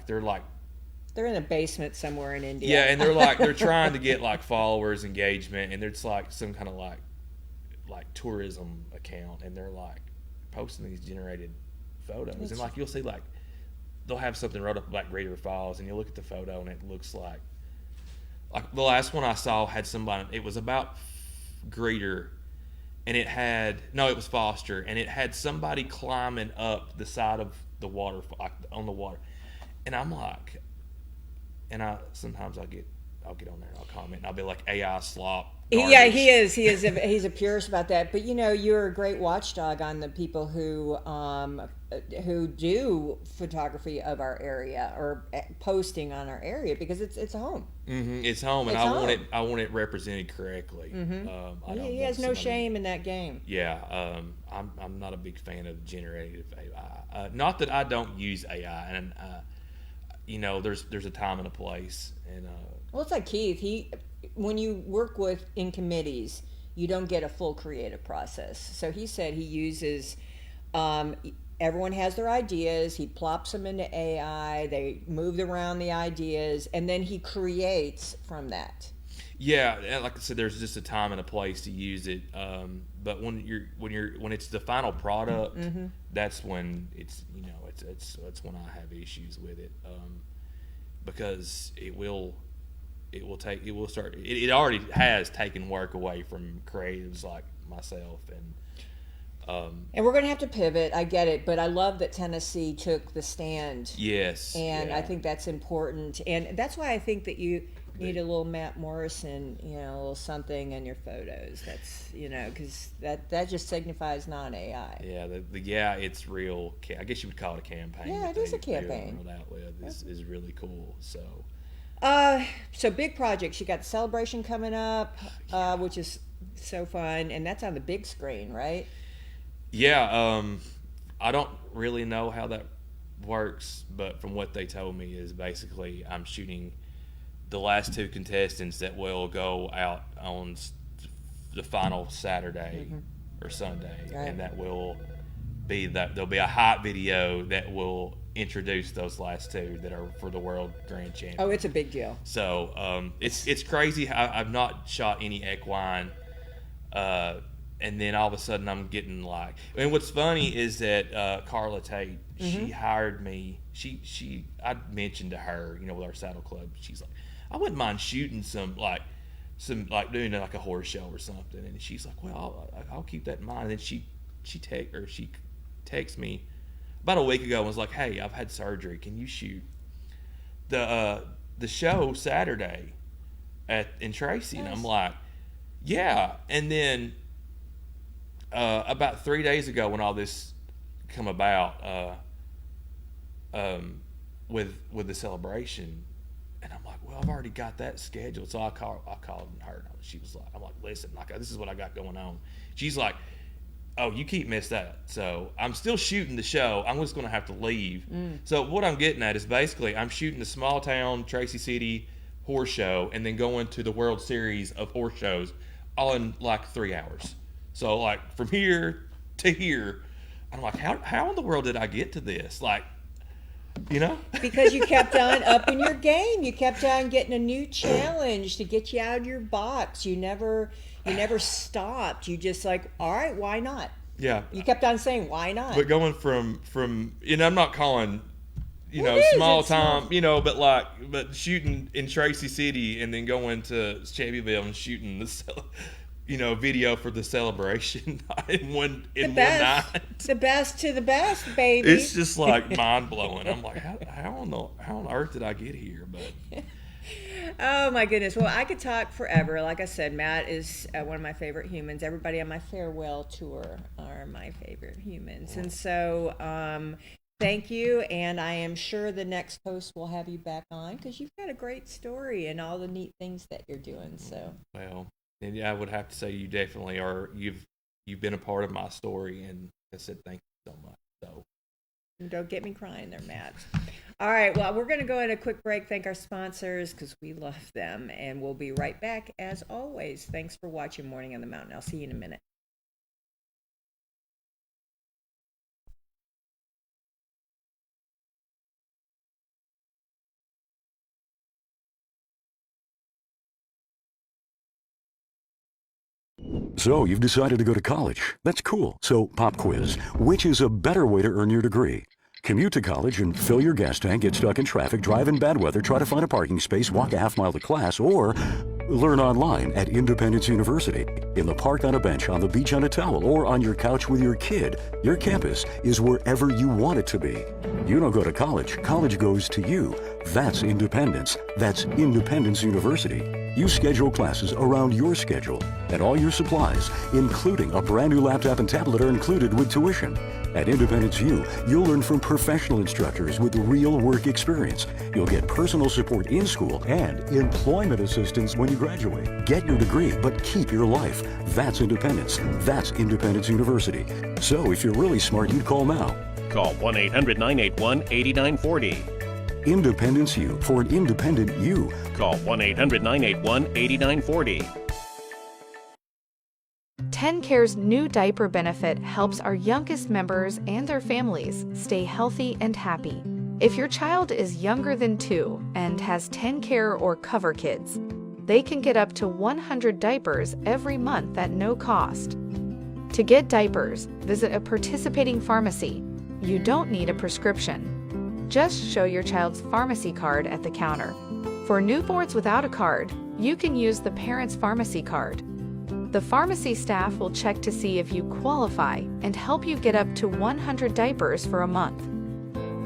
Speaker 6: they're like
Speaker 3: They're in a basement somewhere in India.
Speaker 6: Yeah, and they're trying to get like followers, engagement, and there's like some kind of like tourism account, and they're like posting these generated photos, and like you'll see like they'll have something wrote up about Greater Falls, and you look at the photo, and it looks like the last one I saw had somebody. It was about Greater, and it was Foster, and it had somebody climbing up the side of the water, like on the water, and I'm like. And sometimes I'll get on there and I'll comment and I'll be like AI slop. Garbage.
Speaker 3: Yeah, he is. He's a purist about that. But you're a great watchdog on the people who do photography of our area or posting on our area because it's a home.
Speaker 6: Mm-hmm. It's home, and I want it represented correctly. Mm-hmm.
Speaker 3: He has no shame in that game.
Speaker 6: Yeah, I'm not a big fan of generative AI. Not that I don't use AI, and there's a time and a place, and
Speaker 3: well, it's like Keith. When you work in committees, you don't get a full creative process. So he said he uses. Everyone has their ideas. He plops them into AI. They move around the ideas, and then he creates from that.
Speaker 6: Yeah, like I said, there's just a time and a place to use it. But when it's the final product, mm-hmm. that's when it's when I have issues with it, because it already has taken work away from creatives like myself,
Speaker 3: and we're going to have to pivot. I get it, but I love that Tennessee took the stand.
Speaker 6: Yes,
Speaker 3: and I think that's important, and that's why I think that you need a little Matt Morrison, a little something in your photos. That's because that just signifies non-AI.
Speaker 6: Yeah, it's real. I guess you would call it a campaign.
Speaker 3: Yeah, it is a campaign.
Speaker 6: Out with is really cool.
Speaker 3: So big projects. You got the celebration coming up, which is so fun, and that's on the big screen, right?
Speaker 6: Yeah. I don't really know how that works, but from what they told me is basically I'm shooting the last two contestants that will go out on the final Saturday or Sunday, right. And that will be there'll be a hot video that will introduce those last two that are for the world grand champion.
Speaker 3: Oh, it's a big deal.
Speaker 6: So it's crazy. I've not shot any equine, and then all of a sudden I'm getting and what's funny is that Carla Tate, she hired me. I mentioned to her, with our saddle club, she's like, I wouldn't mind shooting some doing like a horse show or something, and she's like, well, I'll keep that in mind. And then she texted me about a week ago and was like, hey, I've had surgery. Can you shoot the show Saturday in Tracy? Nice. And I'm like, yeah. And then about 3 days ago, when all this come about with the celebration. And I'm like, well, I've already got that scheduled. So I called her. And she was like, I'm like, listen, this is what I got going on. She's like, oh, you keep missed that. So I'm still shooting the show. I'm just going to have to leave. So what I'm getting at is basically I'm shooting the small town Tracy City horse show and then going to the World Series of horse shows all in 3 hours. So from here to here, I'm like, how in the world did I get to this?
Speaker 3: Because you kept on upping your game. You kept on getting a new challenge to get you out of your box. You never stopped. You just all right, why not?
Speaker 6: Yeah.
Speaker 3: You kept on saying, why not?
Speaker 6: But going from I'm not calling small time, but shooting in Tracy City and then going to Shelbyville and shooting the video for the celelebration in one night. The
Speaker 3: best to the best, baby.
Speaker 6: It's just mind blowing. I'm like, how on earth did I get here? But
Speaker 3: oh my goodness. Well, I could talk forever. Like I said, Matt is one of my favorite humans. Everybody on my farewell tour are my favorite humans, and so thank you. And I am sure the next post will have you back on because you've got a great story and all the neat things that you're doing. So
Speaker 6: well. And I would have to say you definitely are. You've been a part of my story, and I said thank you so much. So
Speaker 3: don't get me crying there, Matt. All right, well, we're going to go in a quick break. Thank our sponsors because we love them, and we'll be right back as always. Thanks for watching Morning on the Mountain. I'll see you in a minute.
Speaker 7: So you've decided to go to college. That's cool. So pop quiz. Which is a better way to earn your degree? Commute to college and fill your gas tank, get stuck in traffic, drive in bad weather, try to find a parking space, walk a half mile to class, or learn online at Independence University. In the park on a bench, on the beach on a towel, or on your couch with your kid. Your campus is wherever you want it to be. You don't go to college. College goes to you. That's independence. That's Independence University. You schedule classes around your schedule, and all your supplies, including a brand new laptop and tablet, are included with tuition. At Independence U, you'll learn from professional instructors with real work experience. You'll get personal support in school and employment assistance when you graduate. Get your degree, but keep your life. That's independence. That's Independence University. So if you're really smart, you'd call now.
Speaker 8: Call 1-800-981-8940.
Speaker 7: Independence U, for an independent you.
Speaker 8: Call 1-800-981-8940.
Speaker 9: TennCare's new diaper benefit helps our youngest members and their families stay healthy and happy. If your child is younger than 2 and has TennCare or Cover Kids, they can get up to 100 diapers every month at no cost. To get diapers, visit a participating pharmacy. You don't need a prescription. Just show your child's pharmacy card at the counter. For newborns without a card, you can use the parent's pharmacy card. The pharmacy staff will check to see if you qualify and help you get up to 100 diapers for a month.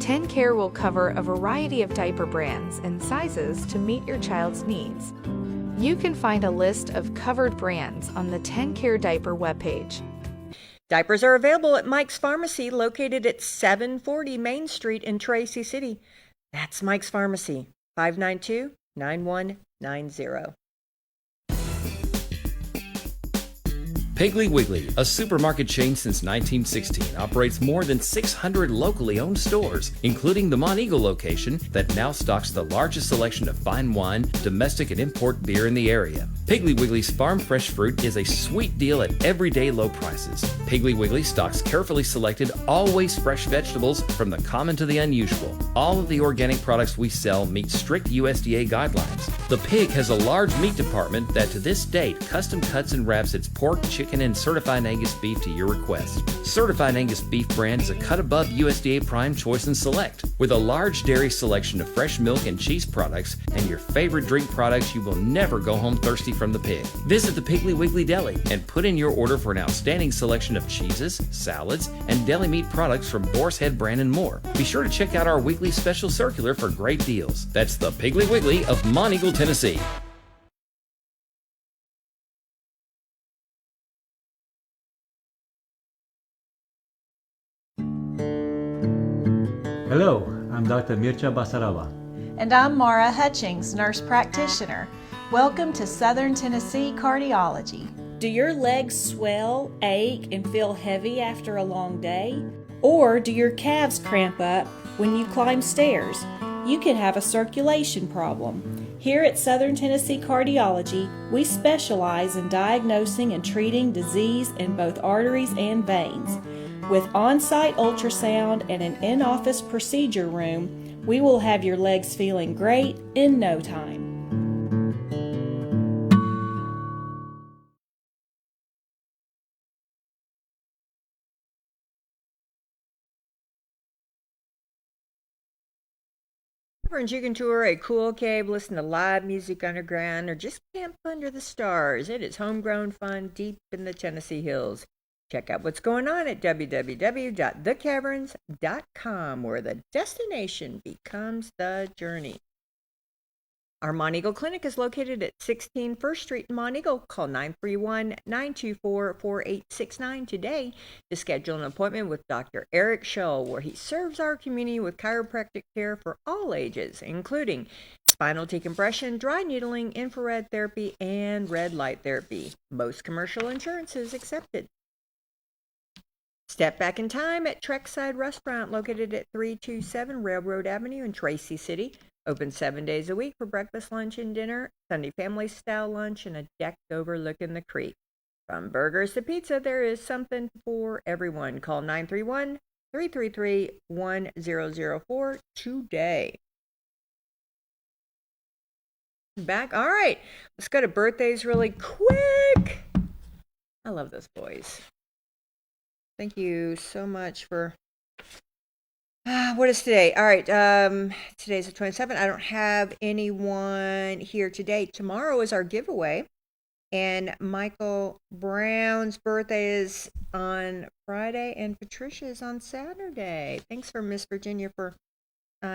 Speaker 9: TennCare will cover a variety of diaper brands and sizes to meet your child's needs. You can find a list of covered brands on the TennCare diaper webpage.
Speaker 3: Diapers are available at Mike's Pharmacy, located at 740 Main Street in Tracy City. That's Mike's Pharmacy, 592-9190.
Speaker 10: Piggly Wiggly, a supermarket chain since 1916, operates more than 600 locally owned stores, including the Monteagle location that now stocks the largest selection of fine wine, domestic and import beer in the area. Piggly Wiggly's farm fresh fruit is a sweet deal at everyday low prices. Piggly Wiggly stocks carefully selected, always fresh vegetables from the common to the unusual. All of the organic products we sell meet strict USDA guidelines. The Pig has a large meat department that to this date custom cuts and wraps its pork, chicken, and certified Angus beef to your request. Certified Angus beef brand is a cut above USDA Prime Choice and Select. With a large dairy selection of fresh milk and cheese products and your favorite drink products, you will never go home thirsty from the Pig. Visit the Piggly Wiggly Deli and put in your order for an outstanding selection of cheeses, salads, and deli meat products from Boar's Head brand and more. Be sure to check out our weekly special circular for great deals. That's the Piggly Wiggly of Monteagle, Tennessee.
Speaker 11: Hello, I'm Dr. Mircea Basaraba.
Speaker 12: And I'm Mara Hutchings, nurse practitioner. Welcome to Southern Tennessee Cardiology.
Speaker 13: Do your legs swell, ache, and feel heavy after a long day? Or do your calves cramp up when you climb stairs? You could have a circulation problem. Here at Southern Tennessee Cardiology, we specialize in diagnosing and treating disease in both arteries and veins. With on-site ultrasound and an in-office procedure room, we will have your legs feeling great in no time.
Speaker 3: You can tour a cool cave, listen to live music underground, or just camp under the stars. It is homegrown fun deep in the Tennessee hills. Check out what's going on at www.thecaverns.com, where the destination becomes the journey. Our Monteagle Clinic is located at 16 First Street in Monteagle. Call 931-924-4869 today to schedule an appointment with Dr. Eric Shull, where he serves our community with chiropractic care for all ages, including spinal decompression, dry needling, infrared therapy, and red light therapy. Most commercial insurance is accepted. Step back in time at Trekside Restaurant, located at 327 Railroad Avenue in Tracy City. Open 7 days a week for breakfast, lunch, and dinner, Sunday family-style lunch, and a deck overlooking the creek. From burgers to pizza, there is something for everyone. Call 931-333-1004 today. Back. All right, let's go to birthdays really quick. I love those boys. Thank you so much for... what is today? All right, today's the 27th. I don't have anyone here today. Tomorrow is our giveaway, and Michael Brown's birthday is on Friday, and Patricia's on Saturday. Thanks for Miss Virginia for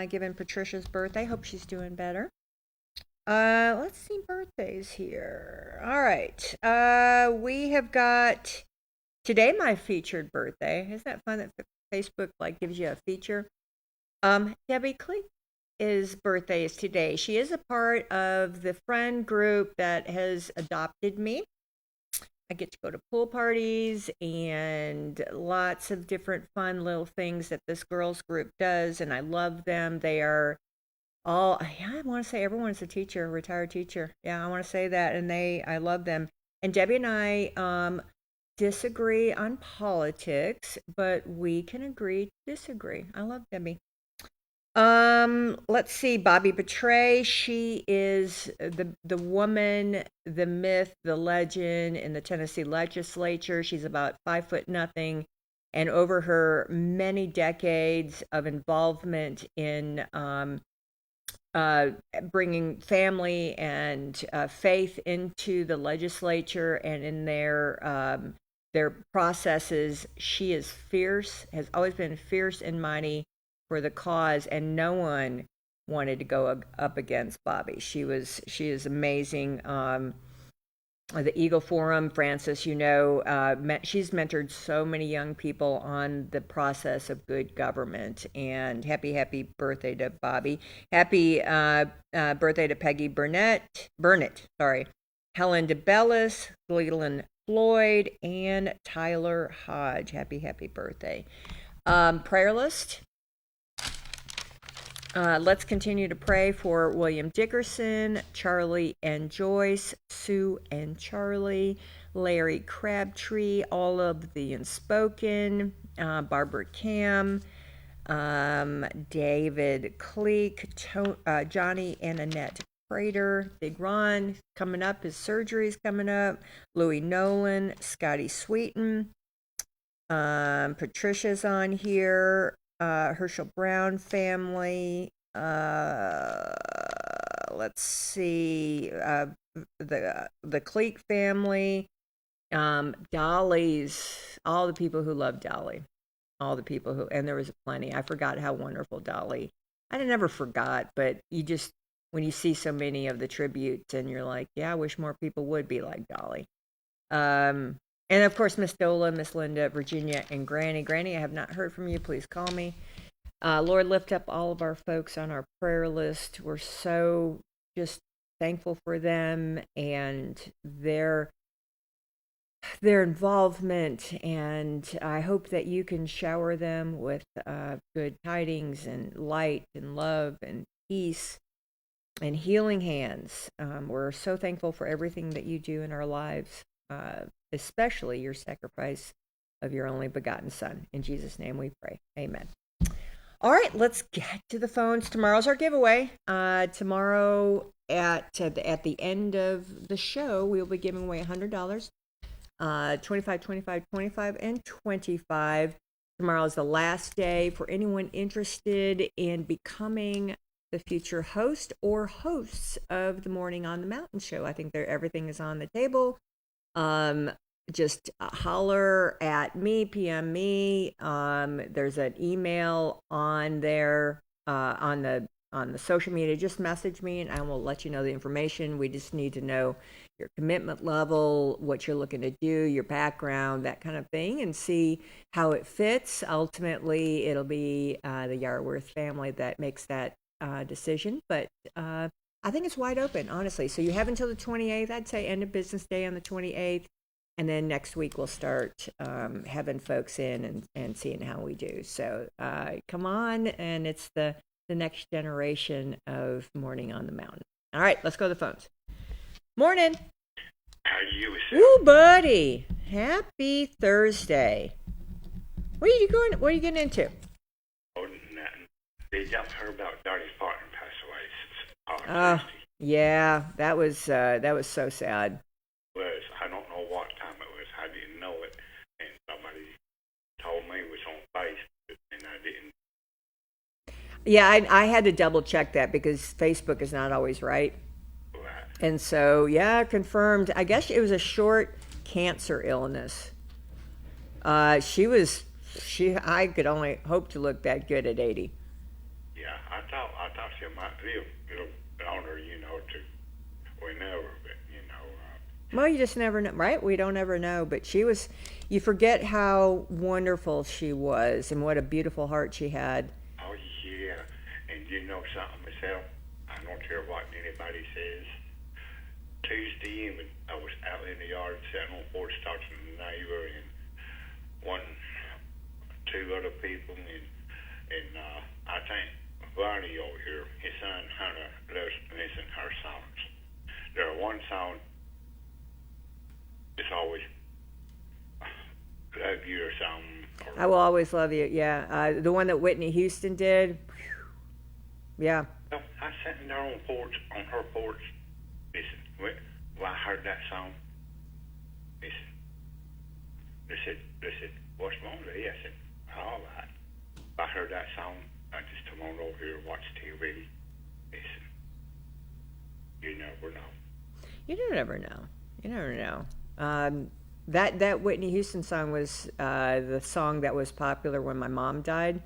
Speaker 3: giving Patricia's birthday. Hope she's doing better. Let's see birthdays here. All right, we have got today my featured birthday. Isn't that fun that Facebook gives you a feature? Debbie Cleek's birthday is today. She is a part of the friend group that has adopted me. I get to go to pool parties and lots of different fun little things that this girls group does, and I love them. They are all, I want to say everyone's a teacher, a retired teacher. Yeah, I want to say that, and I love them. And Debbie and I disagree on politics, but we can agree to disagree. I love Debbie. Let's see, Bobby Betray. She is the woman, the myth, the legend in the Tennessee legislature. She's about 5'0", and over her many decades of involvement in bringing family and faith into the legislature and in their processes, she is fierce. Has always been fierce and mighty for the cause, and no one wanted to go up against Bobby. She is amazing. The Eagle Forum, Francis, she's mentored so many young people on the process of good government. And happy birthday to Bobby. Happy birthday to Peggy Burnett, Helen DeBellis, Leland Floyd, and Tyler Hodge. Happy birthday. Prayer list. Let's continue to pray for William Dickerson, Charlie and Joyce, Sue and Charlie, Larry Crabtree, all of the Unspoken, Barbara Cam, David Cleek, Johnny and Annette Prater, Big Ron coming up, his surgery's coming up, Louis Nolan, Scotty Sweeten, Patricia's on here, Herschel Brown family, let's see, the Cleek family, Dolly's, all the people who love Dolly, and there was plenty. I forgot how wonderful Dolly, I never forgot, but when you see so many of the tributes and you're like, yeah, I wish more people would be like Dolly. And of course, Miss Dola, Miss Linda, Virginia, and Granny. Granny, I have not heard from you. Please call me. Lord, lift up all of our folks on our prayer list. We're so just thankful for them and their involvement. And I hope that you can shower them with good tidings and light and love and peace and healing hands. We're so thankful for everything that you do in our lives. Especially your sacrifice of your only begotten Son. In Jesus' name we pray. Amen. All right, let's get to the phones. Tomorrow's our giveaway. Tomorrow at the end of the show, we'll be giving away $100. 25, 25, 25, and 25. Tomorrow is the last day for anyone interested in becoming the future host or hosts of the Morning on the Mountain show. I think everything is on the table. Just holler at me, PM me. There's an email on there, on the social media. Just message me and I will let you know the information. We just need to know your commitment level, what you're looking to do, your background, that kind of thing, and see how it fits. Ultimately, it'll be the Yarworth family that makes that decision, but I think it's wide open, honestly. So you have until the 28th. I'd say end of business day on the 28th. And then next week we'll start having folks in and seeing how we do. So come on, and it's the next generation of Morning on the Mountain. All right, let's go to the phones. Morning.
Speaker 8: How are you?
Speaker 3: Ooh, buddy. Happy Thursday. What are you getting into?
Speaker 8: Oh, nothing. They just heard about Darty's partner passed away since Thursday.
Speaker 3: Yeah, that was so sad.
Speaker 8: I don't know what time it was. How do you
Speaker 3: Yeah, I had to double check that because Facebook is not always right. And so, yeah, confirmed. I guess it was a short cancer illness. I could only hope to look that good at 80.
Speaker 8: Yeah, I thought she might live a little longer, we never,
Speaker 3: Well, you just never know, right? We don't ever know. But you forget how wonderful she was and what a beautiful heart she had.
Speaker 8: Oh, yeah. And you know something myself? I don't care what anybody says. Tuesday evening, I was out in the yard sitting on the porch talking to the neighbor and two other people, and I think Barney over here, his son Hunter, loves to listen to her songs. There's one song that's always love you or something.
Speaker 3: I will always love you. Yeah, the one that Whitney Houston did. Yeah.
Speaker 8: I sat in there on her porch. Listen, when I heard that song, they said, what's wrong with you? I said, all right. I heard that song, I just come on over here and watch TV. Listen, you never know.
Speaker 3: You never know. You never know. That Whitney Houston song was the song that was popular when my mom died.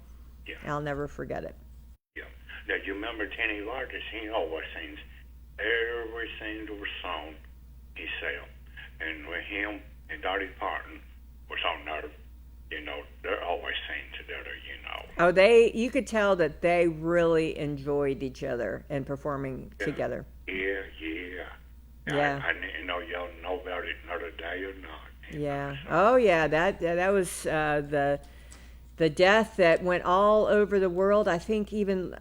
Speaker 8: Yeah.
Speaker 3: I'll never forget it.
Speaker 8: Yeah. Now, you remember Kenny Rogers? He always sings every single song he sang. And with him and Dolly Parton was on there, they're always singing together,
Speaker 3: Oh, you could tell that they really enjoyed each other and performing together.
Speaker 8: Yeah.
Speaker 3: Yeah.
Speaker 8: I didn't know y'all know about it another day or not.
Speaker 3: Yeah. Oh, yeah. That was the death that went all over the world. I think even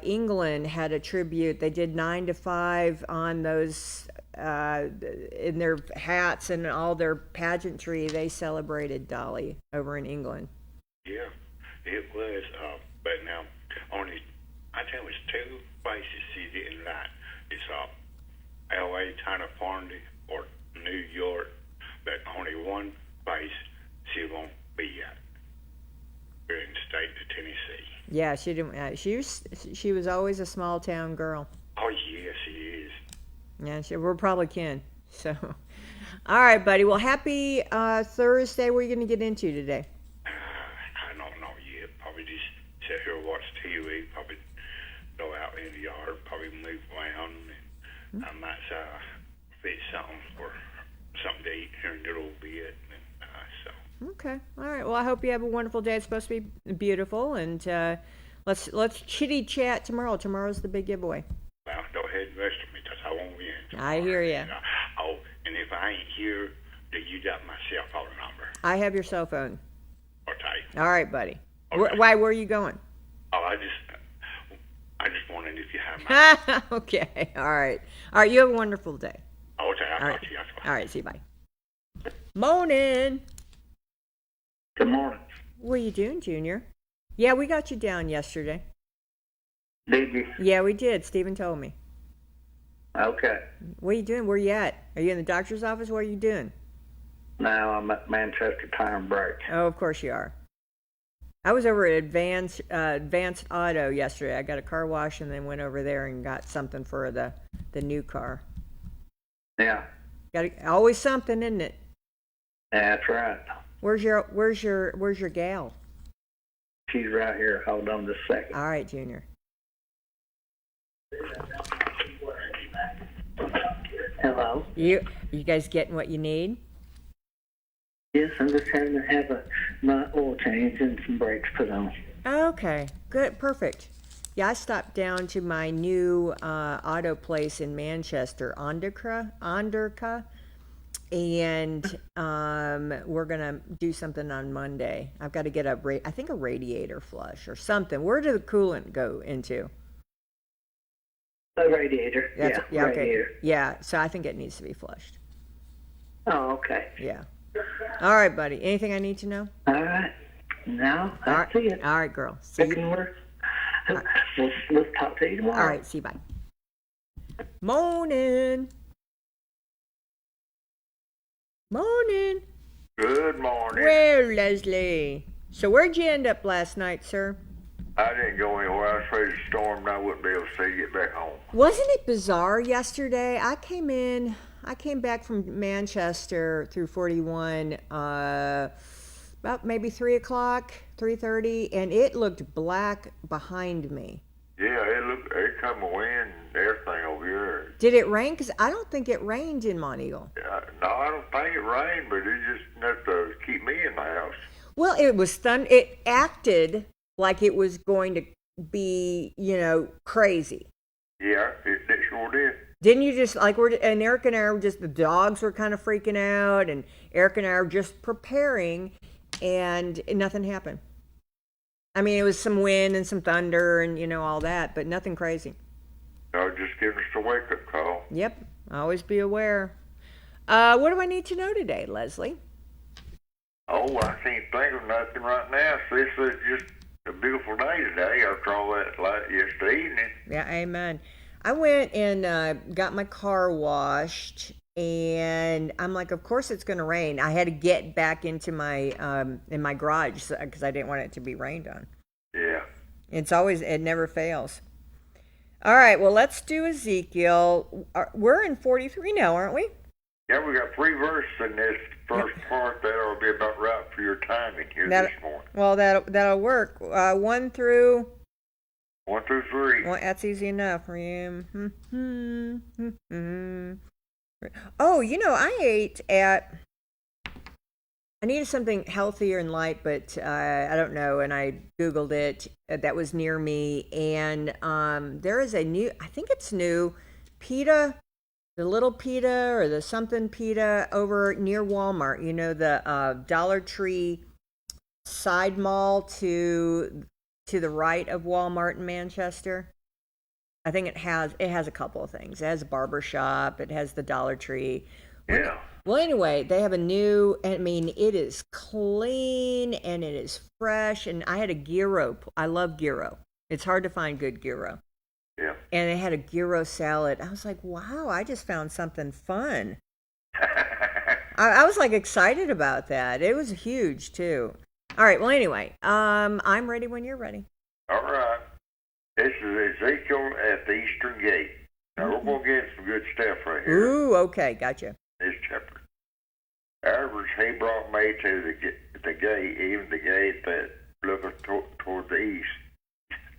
Speaker 3: England had a tribute. They did 9 to 5 on those in their hats and all their pageantry. They celebrated Dolly over in England.
Speaker 8: Yeah, it was. But now, I tell you, it's two places she didn't like. It's L.A., California, or New York, but only one place she won't be at. Here in the state of Tennessee.
Speaker 3: Yeah, she didn't. She was always a small town girl.
Speaker 8: Oh, yes, she is.
Speaker 3: Yeah, we're probably kin. So, all right, buddy. Well, happy Thursday. What are you going to get into today?
Speaker 8: I don't know yet. Probably just sit here and watch TV. Probably go out in the yard. Probably move around. And I might fix something to eat here in a little bit.
Speaker 3: Okay. All right. Well, I hope you have a wonderful day. It's supposed to be beautiful, and let's chitty chat tomorrow. Tomorrow's the big giveaway.
Speaker 8: Well, go ahead and rest of me, because I won't be in tomorrow.
Speaker 3: I hear you.
Speaker 8: Oh, and if I ain't here, then you got my cell phone number.
Speaker 3: I have your cell phone.
Speaker 8: Okay.
Speaker 3: All right, buddy.
Speaker 8: Okay.
Speaker 3: Why? Where are you going?
Speaker 8: Oh, I just wondered if you have my.
Speaker 3: Okay. All right. All right. You have a wonderful day.
Speaker 8: Okay. I'll
Speaker 3: All
Speaker 8: talk
Speaker 3: right.
Speaker 8: to you.
Speaker 3: All right. See you. Bye. Morning.
Speaker 14: Good morning.
Speaker 3: What are you doing, Junior? Yeah, we got you down yesterday.
Speaker 14: Did you?
Speaker 3: Yeah, we did. Stephen told me.
Speaker 14: Okay.
Speaker 3: What are you doing? Where you at? Are you in the doctor's office? What are you doing?
Speaker 14: Now I'm at Manchester Tire and Brake.
Speaker 3: Oh, of course you are. I was over at Advanced Auto yesterday. I got a car wash and then went over there and got something for the new car.
Speaker 14: Yeah.
Speaker 3: Always something, isn't it?
Speaker 14: That's right.
Speaker 3: Where's your gal?
Speaker 14: She's right here. Hold on just a second.
Speaker 3: All right, Junior.
Speaker 14: Hello.
Speaker 3: You guys getting what you need?
Speaker 14: Yes, I'm just having to have my oil change and some brakes put on.
Speaker 3: Okay, good, perfect. Yeah, I stopped down to my new auto place in Manchester, Anderka, and we're gonna do something on Monday. I've got to get a radiator flush or something. Where did the coolant go into?
Speaker 14: A radiator.
Speaker 3: Yeah,
Speaker 14: radiator.
Speaker 3: Okay. Yeah, so I think it needs to be flushed.
Speaker 14: Oh, okay.
Speaker 3: Yeah. All right, buddy. Anything I need to know?
Speaker 14: All right. No, I see it.
Speaker 3: All right, girl. See you.
Speaker 14: We'll talk to you tomorrow.
Speaker 3: All right. See you. Bye. Morning. Morning.
Speaker 8: Good morning.
Speaker 3: Well, Leslie. So where'd you end up last night, sir?
Speaker 8: I didn't go anywhere. I was afraid of the storm, and I wouldn't be able to see you get back home.
Speaker 3: Wasn't it bizarre yesterday? I came back from Manchester through 41 about maybe 3 o'clock, 3:30, and it looked black behind me.
Speaker 8: Yeah, it come a wind and everything over here.
Speaker 3: Did it rain? Because I don't think it rained in Monteagle.
Speaker 8: No, I don't think it rained, but it just enough to keep me in the house.
Speaker 3: Well, it was it acted like it was going to be, crazy.
Speaker 8: Yeah, it sure did.
Speaker 3: Didn't you just, and Eric and I were just, the dogs were kind of freaking out, and Eric and I were just preparing, and nothing happened. I mean, it was some wind and some thunder and, all that, but nothing crazy.
Speaker 8: No, just giving us a wake-up call.
Speaker 3: Yep, always be aware. What do I need to know today, Leslie?
Speaker 8: Oh, I can't think of nothing right now. So this is just a beautiful day today after all that light yesterday evening.
Speaker 3: Yeah, amen. I went and got my car washed, and I'm like, of course it's going to rain. I had to get back into my in my garage because I didn't want it to be rained on.
Speaker 8: Yeah.
Speaker 3: It never fails. All right, well, let's do Ezekiel. We're in 43 now, aren't we?
Speaker 8: Yeah, we got 3 verses in this first part. That'll be about right for your timing here this morning.
Speaker 3: Well, that'll work. 1 through
Speaker 8: 3.
Speaker 3: Well, that's easy enough for you. Oh, I needed something healthier and light, but I don't know, and I Googled it. That was near me, and there is a new, I think it's new, pita, the little pita or the something pita over near Walmart. The Dollar Tree side mall to the right of Walmart in Manchester. I think it has a couple of things. It has a barber shop. It has the Dollar Tree.
Speaker 8: Yeah.
Speaker 3: Well, anyway, they have a new, it is clean and it is fresh. And I had a gyro. I love gyro. It's hard to find good gyro.
Speaker 8: Yeah.
Speaker 3: And they had a gyro salad. I was like, wow, I just found something fun. I was excited about that. It was huge too. All right. Well, anyway, I'm ready when you're ready.
Speaker 8: All right. This is Ezekiel at the Eastern Gate. Now, we're going to get some good stuff right here.
Speaker 3: Ooh, okay. Gotcha.
Speaker 8: This chapter. However, he brought me to the gate, even the gate that looketh toward the east.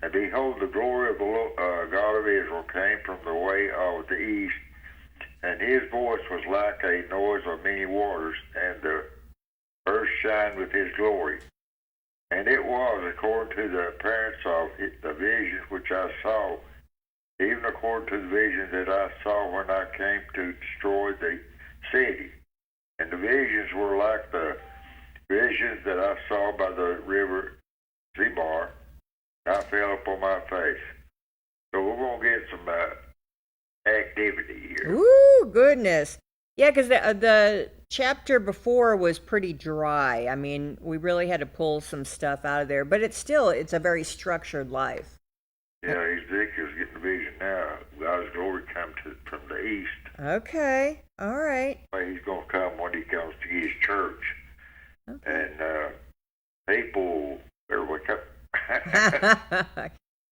Speaker 8: And behold, the glory of the God of Israel came from the way of the east, and his voice was like a noise of many waters, and the earth shined with his glory. And it was according to the appearance of the vision which I saw, even according to the vision that I saw when I came to destroy the city. And the visions were like the visions that I saw by the river Zebar. I fell upon my face. So we're going to get some activity here.
Speaker 3: Ooh, goodness. Yeah, because the chapter before was pretty dry. I mean, we really had to pull some stuff out of there. But it's a very structured life.
Speaker 8: Yeah, Ezekiel's getting a vision now. God's glory comes from the east.
Speaker 3: Okay, all right.
Speaker 8: He's going to come when he comes to his church. Okay. And people better wake up.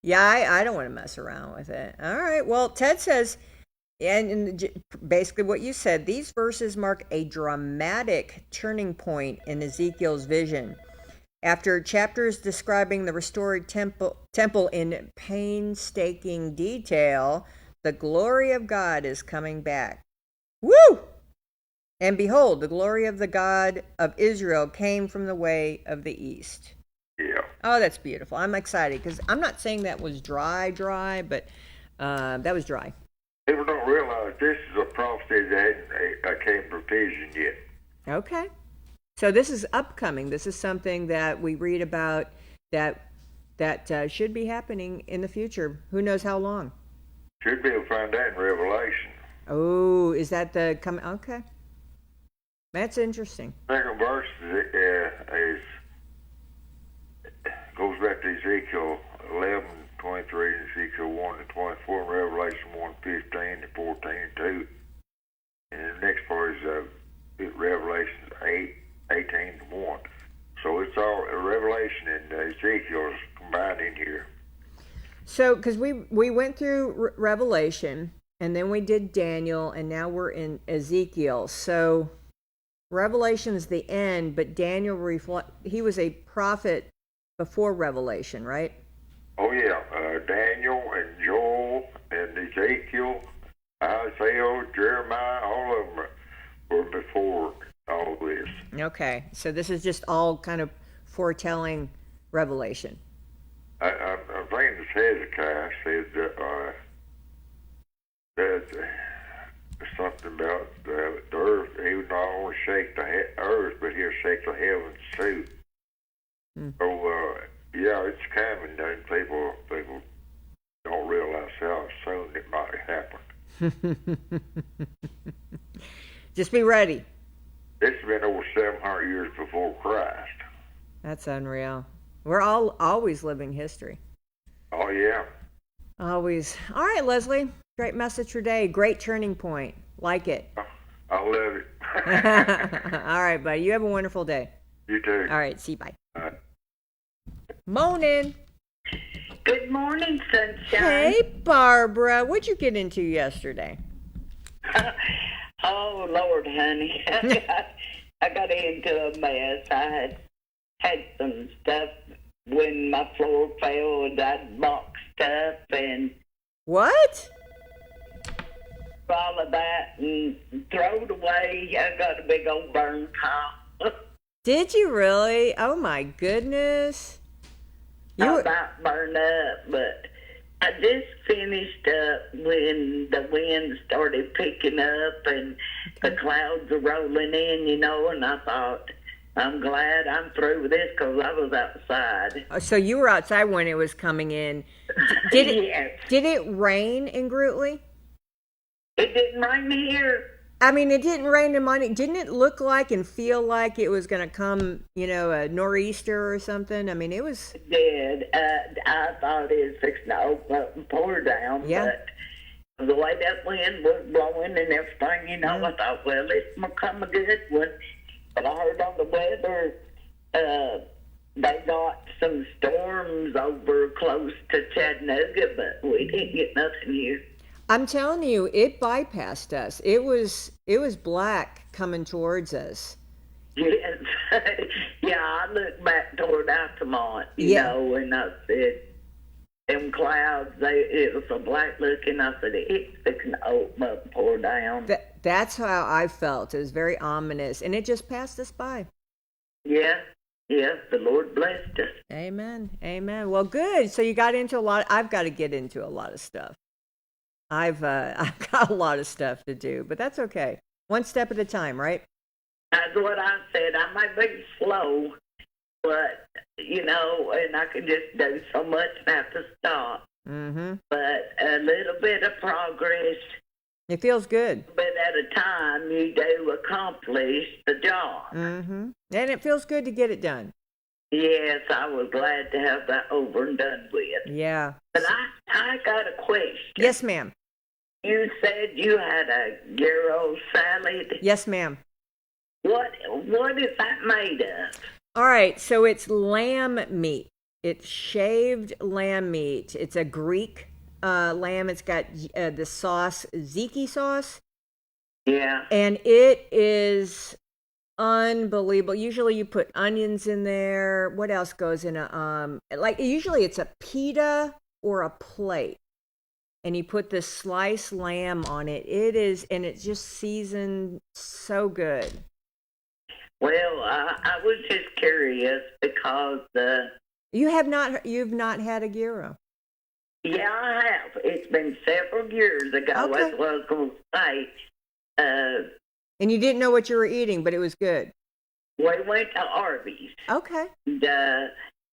Speaker 3: Yeah, I don't want to mess around with it. All right, well, Ted says, and basically what you said, these verses mark a dramatic turning point in Ezekiel's vision. After chapters describing the restored temple in painstaking detail, the glory of God is coming back. Woo! And behold, the glory of the God of Israel came from the way of the east.
Speaker 8: Yeah.
Speaker 3: Oh, that's beautiful. I'm excited because I'm not saying that was dry, but that was dry.
Speaker 8: People don't realize this is a prophecy that came from vision yet.
Speaker 3: Okay. So this is upcoming. This is something that we read about that should be happening in the future. Who knows how long?
Speaker 8: Should be able to find that in Revelation.
Speaker 3: Oh, is that the coming? Okay. That's interesting.
Speaker 8: Second verse goes back to Ezekiel 11:23 and Ezekiel 1:24 and Revelation 1:15 and 14 and 2. And the next part is Revelation 8:18 and 1. So it's all Revelation and Ezekiel is combining in here.
Speaker 3: So, because we went through Revelation, and then we did Daniel, and now we're in Ezekiel. So, Revelation is the end, but Daniel he was a prophet before Revelation, right?
Speaker 8: Oh, yeah. Daniel and Joel and Ezekiel, Isaiah, Jeremiah, all of them were before all this.
Speaker 3: Okay, so this is just all kind of foretelling Revelation.
Speaker 8: I'm thinking Hezekiah said that something about the earth. He would not only shake the earth, but he'll shake the heavens too. So, yeah, it's coming. People don't realize how soon it might happen.
Speaker 3: Just be ready.
Speaker 8: It's been over 700 years before Christ.
Speaker 3: That's unreal. We're always living history.
Speaker 8: Oh, yeah.
Speaker 3: Always. All right, Leslie. Great message today. Great turning point. Like it.
Speaker 8: I love it.
Speaker 3: All right, buddy. You have a wonderful day.
Speaker 8: You too.
Speaker 3: All right. See you. Bye. Morning.
Speaker 15: Good morning, sunshine.
Speaker 3: Hey, Barbara. What'd you get into yesterday?
Speaker 15: Oh, Lord, honey. I got into a mess. I had some stuff when my floor failed. I'd boxed up and...
Speaker 3: What?
Speaker 15: All of that and throw it away. I got a big old burn pile.
Speaker 3: Did you really? Oh, my goodness.
Speaker 15: I about burned up, but I just finished up when the wind started picking up and the clouds are rolling in, and I thought, I'm glad I'm through with this because I was outside.
Speaker 3: Oh, so you were outside when it was coming in.
Speaker 15: Yes.
Speaker 3: Did it rain in Grootley?
Speaker 15: It didn't rain here.
Speaker 3: I mean, it didn't rain in Monty. Didn't it look like and feel like it was going to come, a nor'easter or something? I mean, it was...
Speaker 15: It did. I thought it was fixing to open up and pour down.
Speaker 3: Yeah.
Speaker 15: But the way that wind was blowing and everything, I thought, well, it's going to come a good one. But I heard on the weather, they got some storms over close to Chattanooga, but we didn't get nothing here.
Speaker 3: I'm telling you, it bypassed us. It was black coming towards us.
Speaker 15: Yes. Yeah, I looked back toward Altamont, and I said, them clouds, it was so black looking. I said, it's fixing to open up and pour down.
Speaker 3: That's how I felt. It was very ominous, and it just passed us by.
Speaker 15: Yeah. Yes, the Lord blessed us.
Speaker 3: Amen. Amen. Well, good. So you got into a lot. I've got to get into a lot of stuff. I've got a lot of stuff to do, but that's okay. One step at a time, right?
Speaker 15: That's what I said. I might be slow, but, and I can just do so much and have to stop.
Speaker 3: Mm-hmm.
Speaker 15: But a little bit of progress.
Speaker 3: It feels good.
Speaker 15: But at a time, you do accomplish the job.
Speaker 3: Mm-hmm. And it feels good to get it done.
Speaker 15: Yes, I was glad to have that over and done with.
Speaker 3: Yeah.
Speaker 15: But I got a question.
Speaker 3: Yes, ma'am.
Speaker 15: You said you had a gyro salad.
Speaker 3: Yes, ma'am.
Speaker 15: What is that made of?
Speaker 3: All right, so it's lamb meat. It's shaved lamb meat. It's a Greek lamb. It's got the sauce, tzatziki sauce.
Speaker 15: Yeah.
Speaker 3: And it is unbelievable. Usually you put onions in there. What else goes in a usually it's a pita or a plate. And you put this sliced lamb on it. It is, and it's just seasoned so good.
Speaker 15: Well, I was just curious because
Speaker 3: you've not had a gyro.
Speaker 15: Yeah, I have. It's been several years ago.
Speaker 3: Okay.
Speaker 15: That's what I was going to say.
Speaker 3: And you didn't know what you were eating, but it was good.
Speaker 15: We went to Arby's.
Speaker 3: Okay.
Speaker 15: And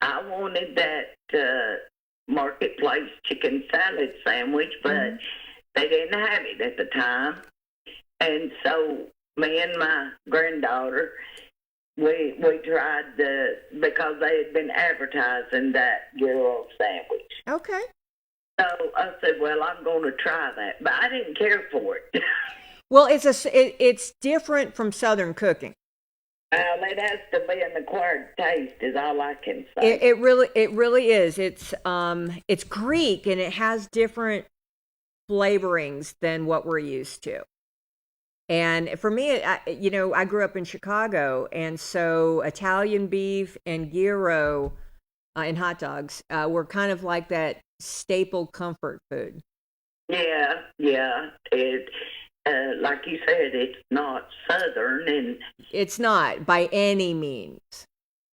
Speaker 15: I wanted that Marketplace chicken salad sandwich, but they didn't have it at the time. And so me and my granddaughter, we tried because they had been advertising that gyro sandwich.
Speaker 3: Okay.
Speaker 15: So I said, well, I'm going to try that. But I didn't care for it.
Speaker 3: Well, it's different from Southern cooking.
Speaker 15: Well, it has to be an acquired taste, is all I can say.
Speaker 3: It really is. It's Greek and it has different flavorings than what we're used to. And for me, I grew up in Chicago, and so Italian beef and gyro and hot dogs were kind of like that staple comfort food.
Speaker 15: Yeah. It, like you said, it's not Southern, and
Speaker 3: it's not by any means.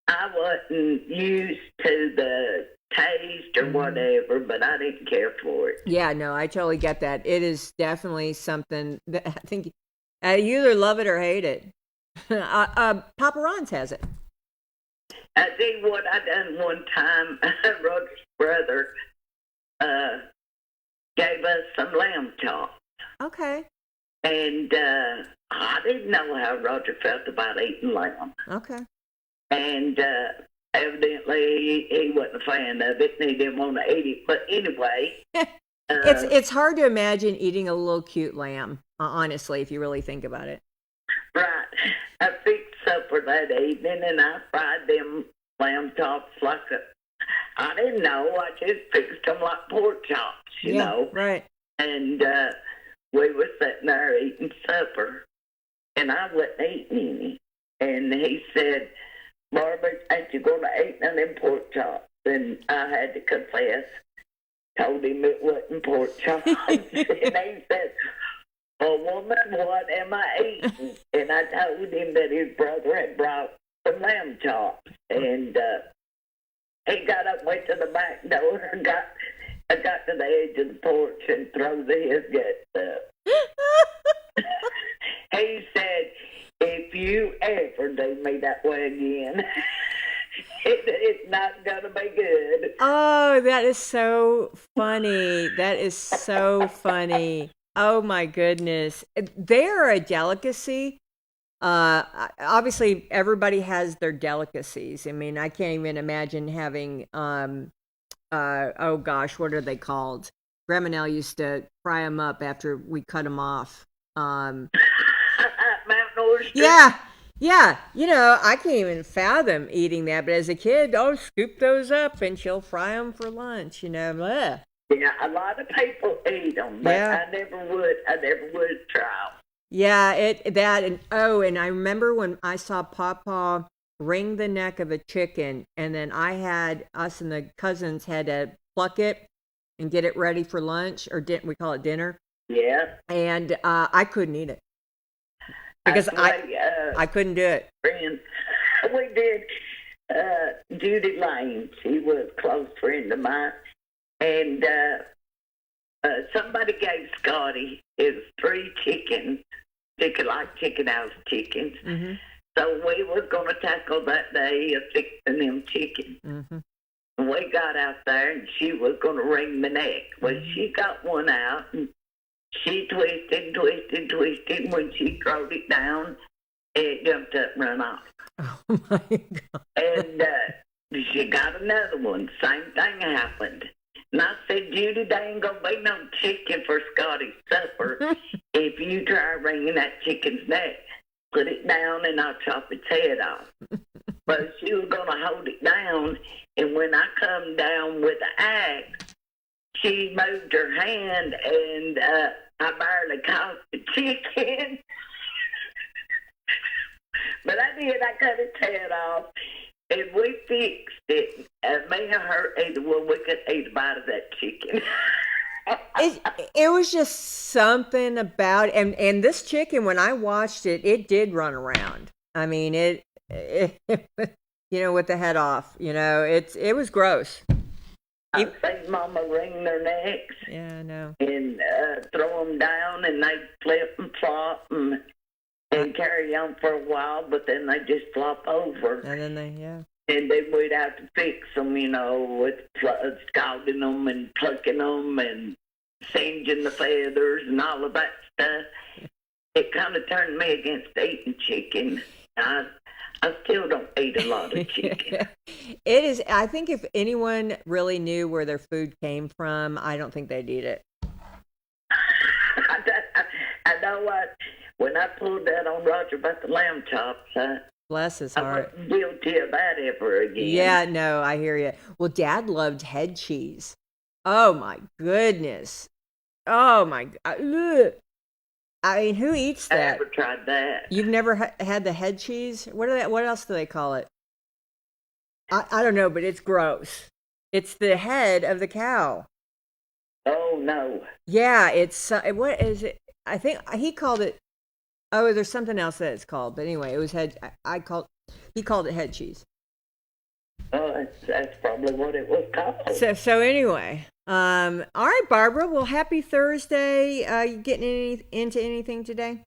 Speaker 15: I wasn't used to the taste or whatever, but I didn't care for it.
Speaker 3: Yeah, no, I totally get that. It is definitely something that I think you either love it or hate it. Papa Ron's has it.
Speaker 15: I see what I done one time. Roger's brother gave us some lamb chops.
Speaker 3: Okay.
Speaker 15: And I didn't know how Roger felt about eating lamb.
Speaker 3: Okay.
Speaker 15: And evidently he wasn't a fan of it, and he didn't want to eat it. But anyway,
Speaker 3: it's hard to imagine eating a little cute lamb. Honestly, if you really think about it.
Speaker 15: Right. I fixed supper that evening, and I fried them lamb chops I didn't know. I just fixed them like pork chops, you know.
Speaker 3: Right.
Speaker 15: And we were sitting there eating supper, and I wasn't eating any. And he said, Barbara, ain't you going to eat none of them pork chops? And I had to confess. Told him it wasn't pork chops. And he said, oh, woman, what am I eating? And I told him that his brother had brought some lamb chops. And he got up, went to the back door, and got to the edge of the porch and threw his guts up. He said, if you ever do me that way again, it's not going to be good.
Speaker 3: Oh, that is so funny. That is so funny. Oh, my goodness. They're a delicacy. Obviously, everybody has their delicacies. I mean, I can't even imagine having, oh, gosh, what are they called? Grandma Nell used to fry them up after we cut them off.
Speaker 15: Mountain oyster.
Speaker 3: Yeah. I can't even fathom eating that. But as a kid, scoop those up and she'll fry them for lunch, Bleh.
Speaker 15: Yeah, a lot of people eat them, but I never would try them.
Speaker 3: Yeah, and I remember when I saw Papa wring the neck of a chicken, and then us and the cousins had to pluck it and get it ready for lunch, or we call it dinner.
Speaker 15: Yeah.
Speaker 3: And I couldn't eat it because I couldn't do it.
Speaker 15: Friend, we did. Judy Lane, she was a close friend of mine, and somebody gave Scotty his 3 chickens, chicken house chickens.
Speaker 3: Mm-hmm.
Speaker 15: So we was going to tackle that day of fixing them chickens.
Speaker 3: Mm-hmm.
Speaker 15: We got out there, and she was going to wring the neck. Well, she got one out, and she twisted. When she throwed it down, it jumped up and ran off.
Speaker 3: Oh, my God.
Speaker 15: And she got another one. Same thing happened. And I said, Judy, there ain't going to be no chicken for Scotty's supper if you try wringing that chicken's neck. Put it down, and I'll chop its head off. But she was going to hold it down, and when I come down with the axe, she moved her hand, and I barely caught the chicken. But I did. I cut its head off, and we fixed it. Me and her, either one, we could eat a bite of that chicken.
Speaker 3: It was just something about and this chicken, when I watched it, it did run around. I mean, it with the head off, it was gross.
Speaker 15: I've seen Mama wring their necks.
Speaker 3: Yeah, I know.
Speaker 15: And throw them down, and they flip and flop and carry on for a while, but then they just flop over.
Speaker 3: And then
Speaker 15: And then we'd have to fix them, with scalding them and plucking them and singeing the feathers and all of that stuff. It kind of turned me against eating chicken. I still don't eat a lot of chicken.
Speaker 3: It is. I think if anyone really knew where their food came from, I don't think they'd eat it.
Speaker 15: I know what. When I pulled that on Roger about the lamb chops,
Speaker 3: Bless his
Speaker 15: I
Speaker 3: heart.
Speaker 15: wasn't guilty of that ever again.
Speaker 3: Yeah, no, I hear you. Well, Dad loved head cheese. Oh my goodness. Oh my. Ugh. I mean, who eats
Speaker 15: I
Speaker 3: that?
Speaker 15: never tried that.
Speaker 3: You've never had the head cheese? What else do they call it? I don't know, but it's gross. It's the head of the cow.
Speaker 15: Oh no.
Speaker 3: Yeah, it's what is it? I think he called it. Oh, there's something else that it's called. But anyway, it was head. He called it head cheese.
Speaker 15: Oh, that's probably what it was called.
Speaker 3: So anyway, all right, Barbara. Well, happy Thursday. You getting into anything today?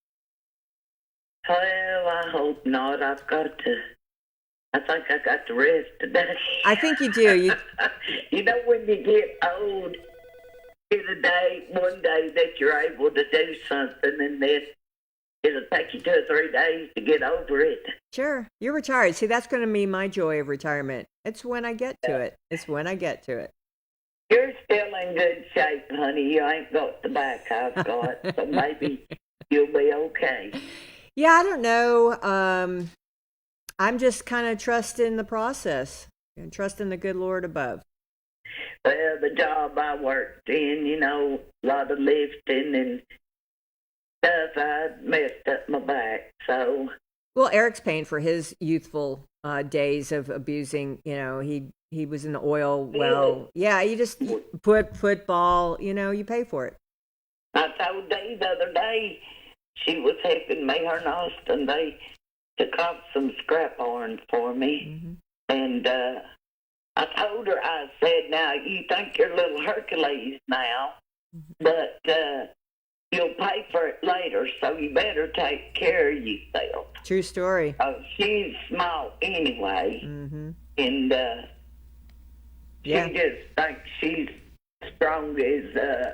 Speaker 15: Well, I hope not. I think I got to rest today.
Speaker 3: I think you do.
Speaker 15: You know, when you get old, is one day that you're able to do something, and then it'll take you 2 or 3 days to get over it.
Speaker 3: Sure. You're retired. See, that's going to be my joy of retirement. It's when I get to it. It's when I get to it.
Speaker 15: You're still in good shape, honey. You ain't got the back I've got, so maybe you'll be okay.
Speaker 3: Yeah, I don't know. I'm just kind of trusting the process and trusting the good Lord above.
Speaker 15: Well, the job I worked in, you know, a lot of lifting and stuff, I messed up my back, so.
Speaker 3: Well, Eric's paying for his youthful days of abusing. You know, he was in the oil well. Yeah, you just put football. You know, you pay for it.
Speaker 15: I told Dee the other day, she was helping me, her and Austin. They took off some scrap iron for me, and I told her, I said, now you think you're a little Hercules now, but you'll pay for it later, so you better take care of yourself.
Speaker 3: True story.
Speaker 15: She's small anyway, and she just thinks she's strong as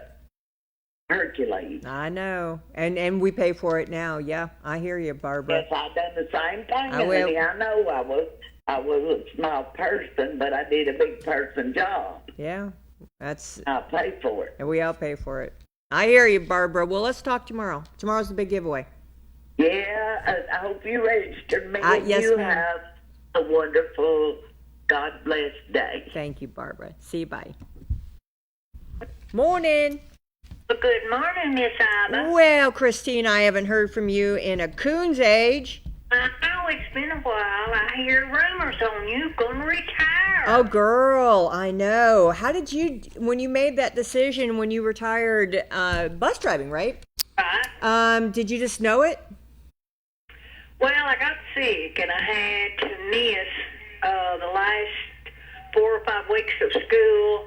Speaker 15: Hercules.
Speaker 3: I know, and we pay for it now. Yeah, I hear you, Barbara.
Speaker 15: Yes, I done the same thing.
Speaker 3: I will.
Speaker 15: Honey. I know I was a small person, but I did a big person job.
Speaker 3: Yeah, I
Speaker 15: pay for it.
Speaker 3: And we all pay for it. I hear you, Barbara. Well, let's talk tomorrow. Tomorrow's the big giveaway.
Speaker 15: Yeah, I hope you registered me.
Speaker 3: Yes,
Speaker 15: you
Speaker 3: ma'am.
Speaker 15: have a wonderful, God-blessed day.
Speaker 3: Thank you, Barbara. See you, bye. Morning.
Speaker 16: Well, good morning, Miss Iva.
Speaker 3: Well, Christine, I haven't heard from you in a coon's age.
Speaker 16: I know it's been a while. I hear rumors on you going to retire.
Speaker 3: Oh, girl, I know. How did you, when you made that decision when you retired bus driving, right?
Speaker 16: Right.
Speaker 3: Did you just know it?
Speaker 16: Well, I got sick, and I had to miss the last 4 or 5 weeks of school,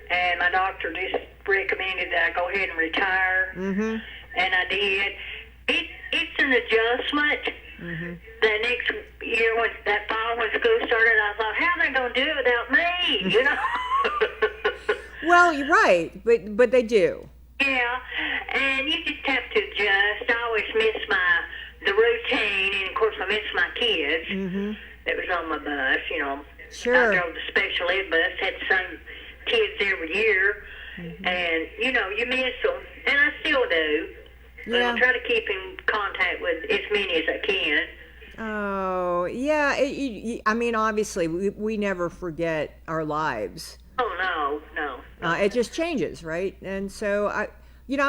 Speaker 16: and my doctor just recommended that I go ahead and retire, and I did. It's an adjustment. The next year, when that fall when school started, I thought, how are they going to do it without me? You know.
Speaker 3: Well, you're right, but they do.
Speaker 16: Yeah, and you just have to adjust. I always miss the routine, and of course I miss my kids. That was on my bus. You know,
Speaker 3: Sure.
Speaker 16: I drove the special ed bus, had the same kids every year, and you know you miss them, and I still do. But
Speaker 3: Yeah.
Speaker 16: I try to keep in contact with as many as I can.
Speaker 3: Oh, yeah. I mean, obviously, we never forget our lives.
Speaker 16: Oh, no.
Speaker 3: It just changes, right? And so, I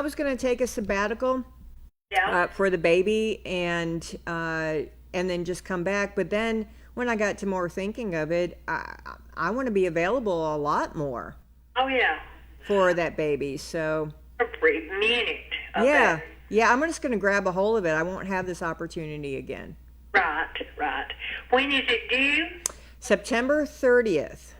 Speaker 3: was going to take a sabbatical for the baby and then just come back. But then when I got to more thinking of it, I want to be available a lot more.
Speaker 16: Oh, yeah.
Speaker 3: For that baby. So
Speaker 16: Every minute. Of
Speaker 3: yeah.
Speaker 16: that.
Speaker 3: Yeah, I'm just going to grab a hold of it. I won't have this opportunity again.
Speaker 16: Right. When is it due?
Speaker 3: September 30th.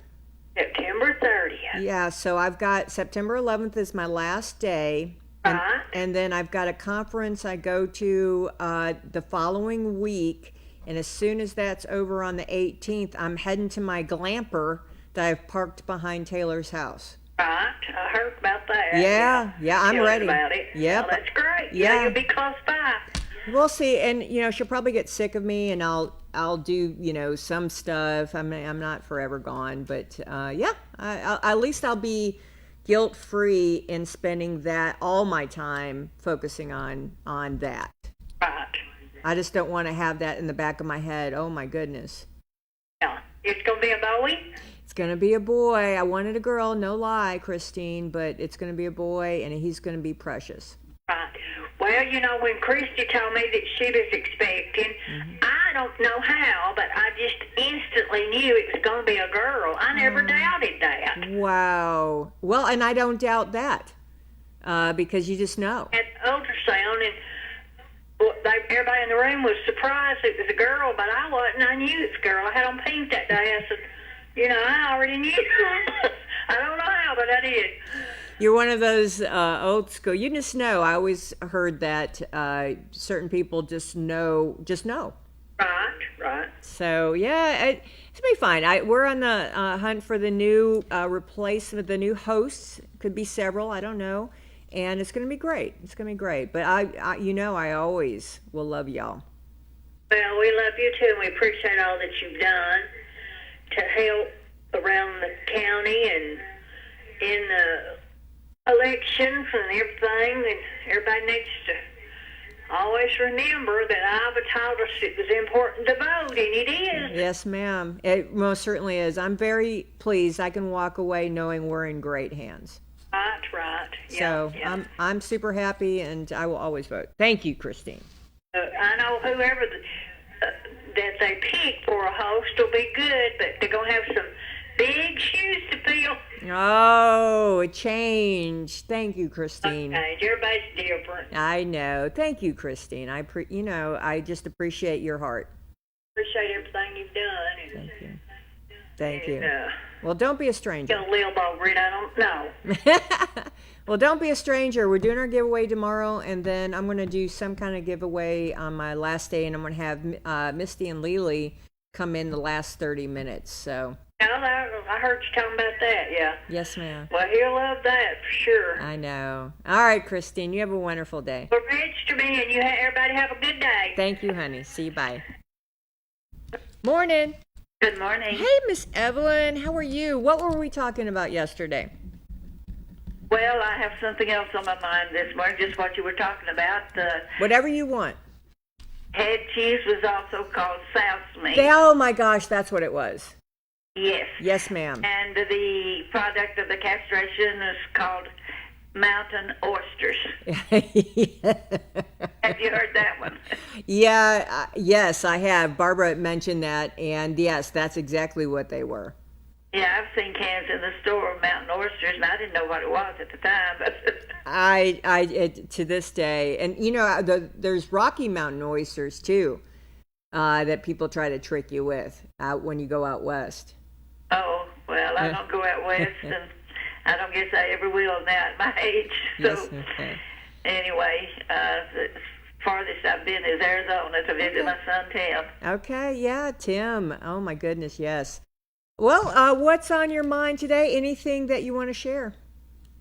Speaker 16: September 30th.
Speaker 3: Yeah, so I've got September 11th is my last day. And then I've got a conference I go to the following week. And as soon as that's over on the 18th, I'm heading to my glamper that I've parked behind Taylor's house.
Speaker 16: Right. I heard about that.
Speaker 3: Yeah, I'm
Speaker 16: Tell us
Speaker 3: ready.
Speaker 16: about it.
Speaker 3: Yep.
Speaker 16: Well, that's great.
Speaker 3: Yeah.
Speaker 16: You'll be close by.
Speaker 3: We'll see, and she'll probably get sick of me, and I'll do some stuff. I'm not forever gone, but at least I'll be guilt free in spending all my time focusing on that.
Speaker 16: Right.
Speaker 3: I just don't want to have that in the back of my head. Oh my goodness.
Speaker 16: Yeah. It's going to be a boy?
Speaker 3: It's going to be a boy. I wanted a girl, no lie, Christine, but it's going to be a boy, and he's going to be precious.
Speaker 16: Right. Well, you know, when Christy told me that she was expecting, I don't know how, but I just instantly knew it was going to be a girl. I never doubted that.
Speaker 3: Wow. Well, and I don't doubt that because you just know.
Speaker 16: At ultrasound, and everybody in the room was surprised it was a girl, but I wasn't. I knew it was a girl. I had on pink that day. I said, you know, I already knew. I don't know how, but I did.
Speaker 3: You're one of those old school. You just know. I always heard that certain people just know.
Speaker 16: Right.
Speaker 3: So yeah, it's gonna be fine. We're on the hunt for the new replacement, the new hosts. Could be several. I don't know, and it's gonna be great. It's gonna be great. But I you know, I always will love y'all.
Speaker 16: Well, we love you too, and we appreciate all that you've done to help around the county and in the elections and everything, and everybody needs to always remember that Iowa told us it was important to vote, and it is.
Speaker 3: Yes, ma'am. It most certainly is. I'm very pleased. I can walk away knowing we're in great hands.
Speaker 16: Right.
Speaker 3: So
Speaker 16: yeah.
Speaker 3: I'm super happy, and I will always vote. Thank you, Christine.
Speaker 16: I know whoever that they pick for a host will be good, but they're going to have some big shoes to fill.
Speaker 3: Oh, a change. Thank you, Christine.
Speaker 16: Okay, everybody's different.
Speaker 3: I know. Thank you, Christine. I just appreciate your heart.
Speaker 16: Appreciate everything you've done.
Speaker 3: Thank you. Thank you.
Speaker 16: And,
Speaker 3: well, don't be a stranger.
Speaker 16: Don't live over it. I don't know.
Speaker 3: Well, don't be a stranger. We're doing our giveaway tomorrow, and then I'm going to do some kind of giveaway on my last day, and I'm going to have Misty and Lily come in the last 30 minutes. So.
Speaker 16: I heard you talking about that, yeah.
Speaker 3: Yes, ma'am.
Speaker 16: Well, he'll love that for sure.
Speaker 3: I know. All right, Christine, you have a wonderful day.
Speaker 16: Well, register me, and everybody have a good day.
Speaker 3: Thank you, honey. See you. Bye. Morning.
Speaker 17: Good morning.
Speaker 3: Hey, Miss Evelyn. How are you? What were we talking about yesterday?
Speaker 17: Well, I have something else on my mind this morning, just what you were talking about.
Speaker 3: Whatever you want.
Speaker 17: Head cheese was also called South's meat.
Speaker 3: Oh, my gosh, that's what it was.
Speaker 17: Yes.
Speaker 3: Yes, ma'am.
Speaker 17: And the product of the castration is called mountain oysters. Have you heard that one?
Speaker 3: Yeah, yes, I have. Barbara mentioned that, and yes, that's exactly what they were.
Speaker 17: Yeah, I've seen cans in the store of mountain oysters, and I didn't know what it was at the time. But
Speaker 3: to this day, and you know, there's Rocky Mountain oysters too, that people try to trick you with when you go out west.
Speaker 17: Oh, well, I don't go out west, and I don't guess I ever will now at my age. So,
Speaker 3: yes, okay.
Speaker 17: Anyway, the farthest I've been is Arizona to visit my son, Tim.
Speaker 3: Okay, yeah, Tim. Oh, my goodness, yes. Well, what's on your mind today? Anything that you want to share?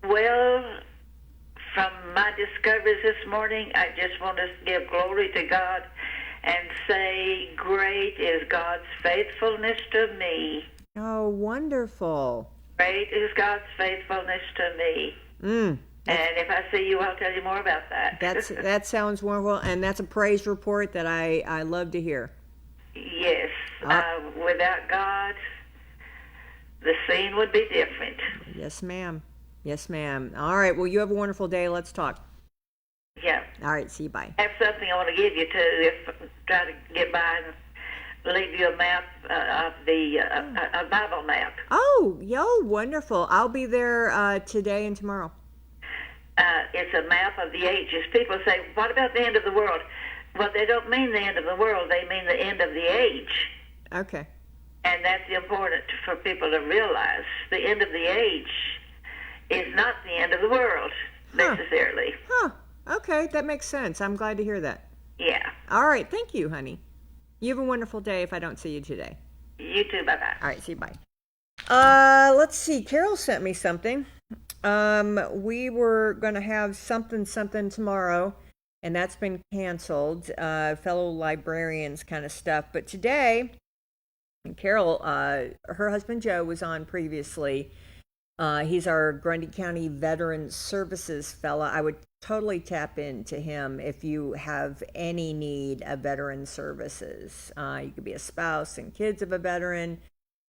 Speaker 17: Well, from my discoveries this morning, I just want to give glory to God and say, great is God's faithfulness to me.
Speaker 3: Oh, wonderful.
Speaker 17: Great is God's faithfulness to me. And if I see you, I'll tell you more about that.
Speaker 3: That sounds wonderful, and that's a praise report that I love to hear.
Speaker 17: Yes. Without God, the scene would be different.
Speaker 3: Yes, ma'am. Yes, ma'am. All right. Well, you have a wonderful day. Let's talk.
Speaker 17: Yeah.
Speaker 3: All right. See you. Bye.
Speaker 17: I have something I want to give you, too, try to get by and leave you a map of a Bible map.
Speaker 3: Oh, wonderful. I'll be there today and tomorrow.
Speaker 17: It's a map of the ages. People say, what about the end of the world? Well, they don't mean the end of the world. They mean the end of the age.
Speaker 3: Okay.
Speaker 17: And that's important for people to realize. The end of the age is not the end of the world, necessarily.
Speaker 3: Okay, that makes sense. I'm glad to hear that.
Speaker 17: Yeah.
Speaker 3: All right. Thank you, honey. You have a wonderful day if I don't see you today.
Speaker 17: You too. Bye-bye.
Speaker 3: All right. See you. Bye. Let's see. Carol sent me something. We were going to have something tomorrow, and that's been canceled. Fellow librarians kind of stuff. But today, Carol, her husband Joe was on previously. He's our Grundy County Veteran Services fella. I would totally tap into him if you have any need of veteran services. You could be a spouse and kids of a veteran.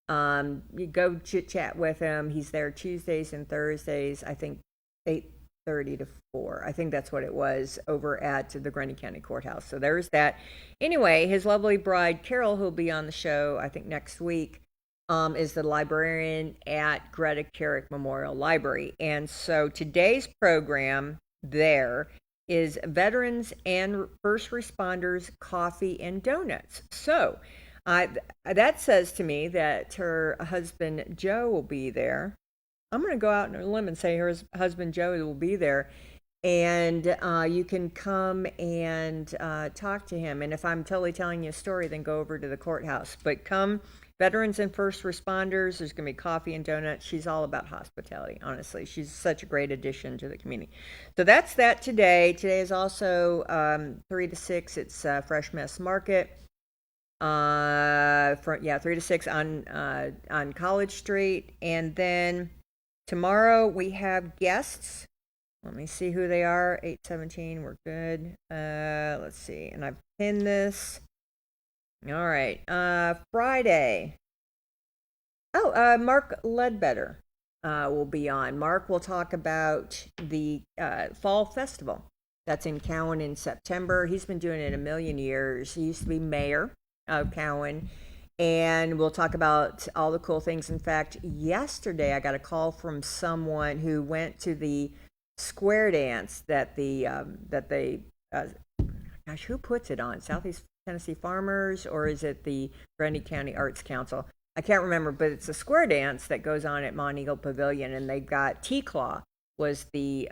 Speaker 3: You go chit chat with him. He's there Tuesdays and Thursdays, I think 8:30 to 4. I think that's what it was over at the Grundy County Courthouse. So there's that. Anyway, his lovely bride, Carol, who'll be on the show, I think next week, is the librarian at Greta Carrick Memorial Library. And so today's program there is Veterans and First Responders Coffee and Donuts. So that says to me that her husband Joe will be there. I'm going to go out on a limb and say her husband Joe will be there, and you can come and talk to him. And if I'm totally telling you a story, then go over to the courthouse. But come, Veterans and First Responders. There's going to be coffee and donuts. She's all about hospitality, honestly. She's such a great addition to the community. So that's that today. Today is also 3 to 6. It's Fresh Mess Market. 3 to 6 on College Street. And then tomorrow we have guests. Let me see who they are. 8:17, we're good. Let's see. And I've pinned this. All right. Friday. Mark Ledbetter will be on. Mark will talk about the Fall Festival that's in Cowan in September. He's been doing it a million years. He used to be mayor of Cowan. And we'll talk about all the cool things. In fact, yesterday I got a call from someone who went to the square dance that who puts it on? Southeast Tennessee Farmers, or is it the Grundy County Arts Council? I can't remember, but it's a square dance that goes on at Monteagle Pavilion, and they've got T-Claw was the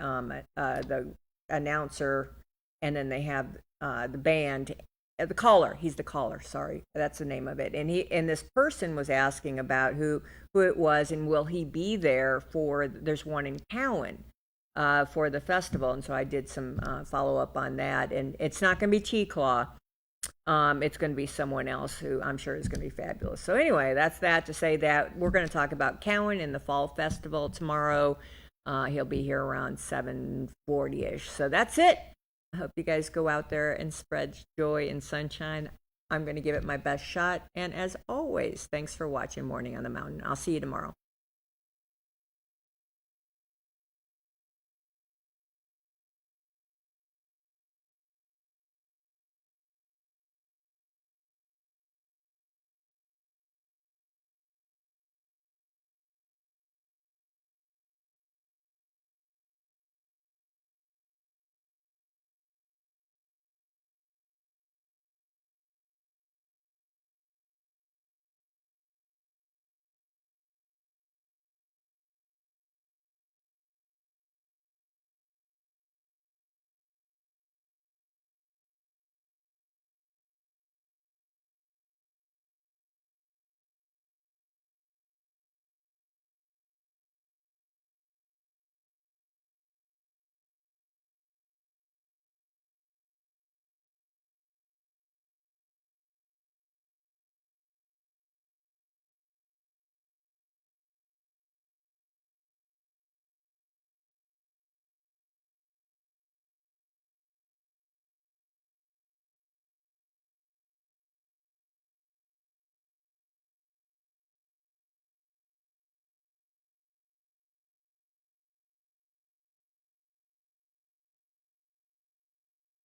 Speaker 3: announcer, and then they have the band. The caller, he's the caller, sorry, that's the name of it. And this person was asking about who it was, and will he be there there's one in Cowan for the festival. And so I did some follow up on that, and it's not going to be T-Claw. It's going to be someone else who I'm sure is going to be fabulous. So anyway, that's that to say that we're going to talk about Cowan and the Fall Festival tomorrow. He'll be here around 7:40ish. So that's it. I hope you guys go out there and spread joy and sunshine. I'm going to give it my best shot. And as always, thanks for watching Morning on the Mountain. I'll see you tomorrow.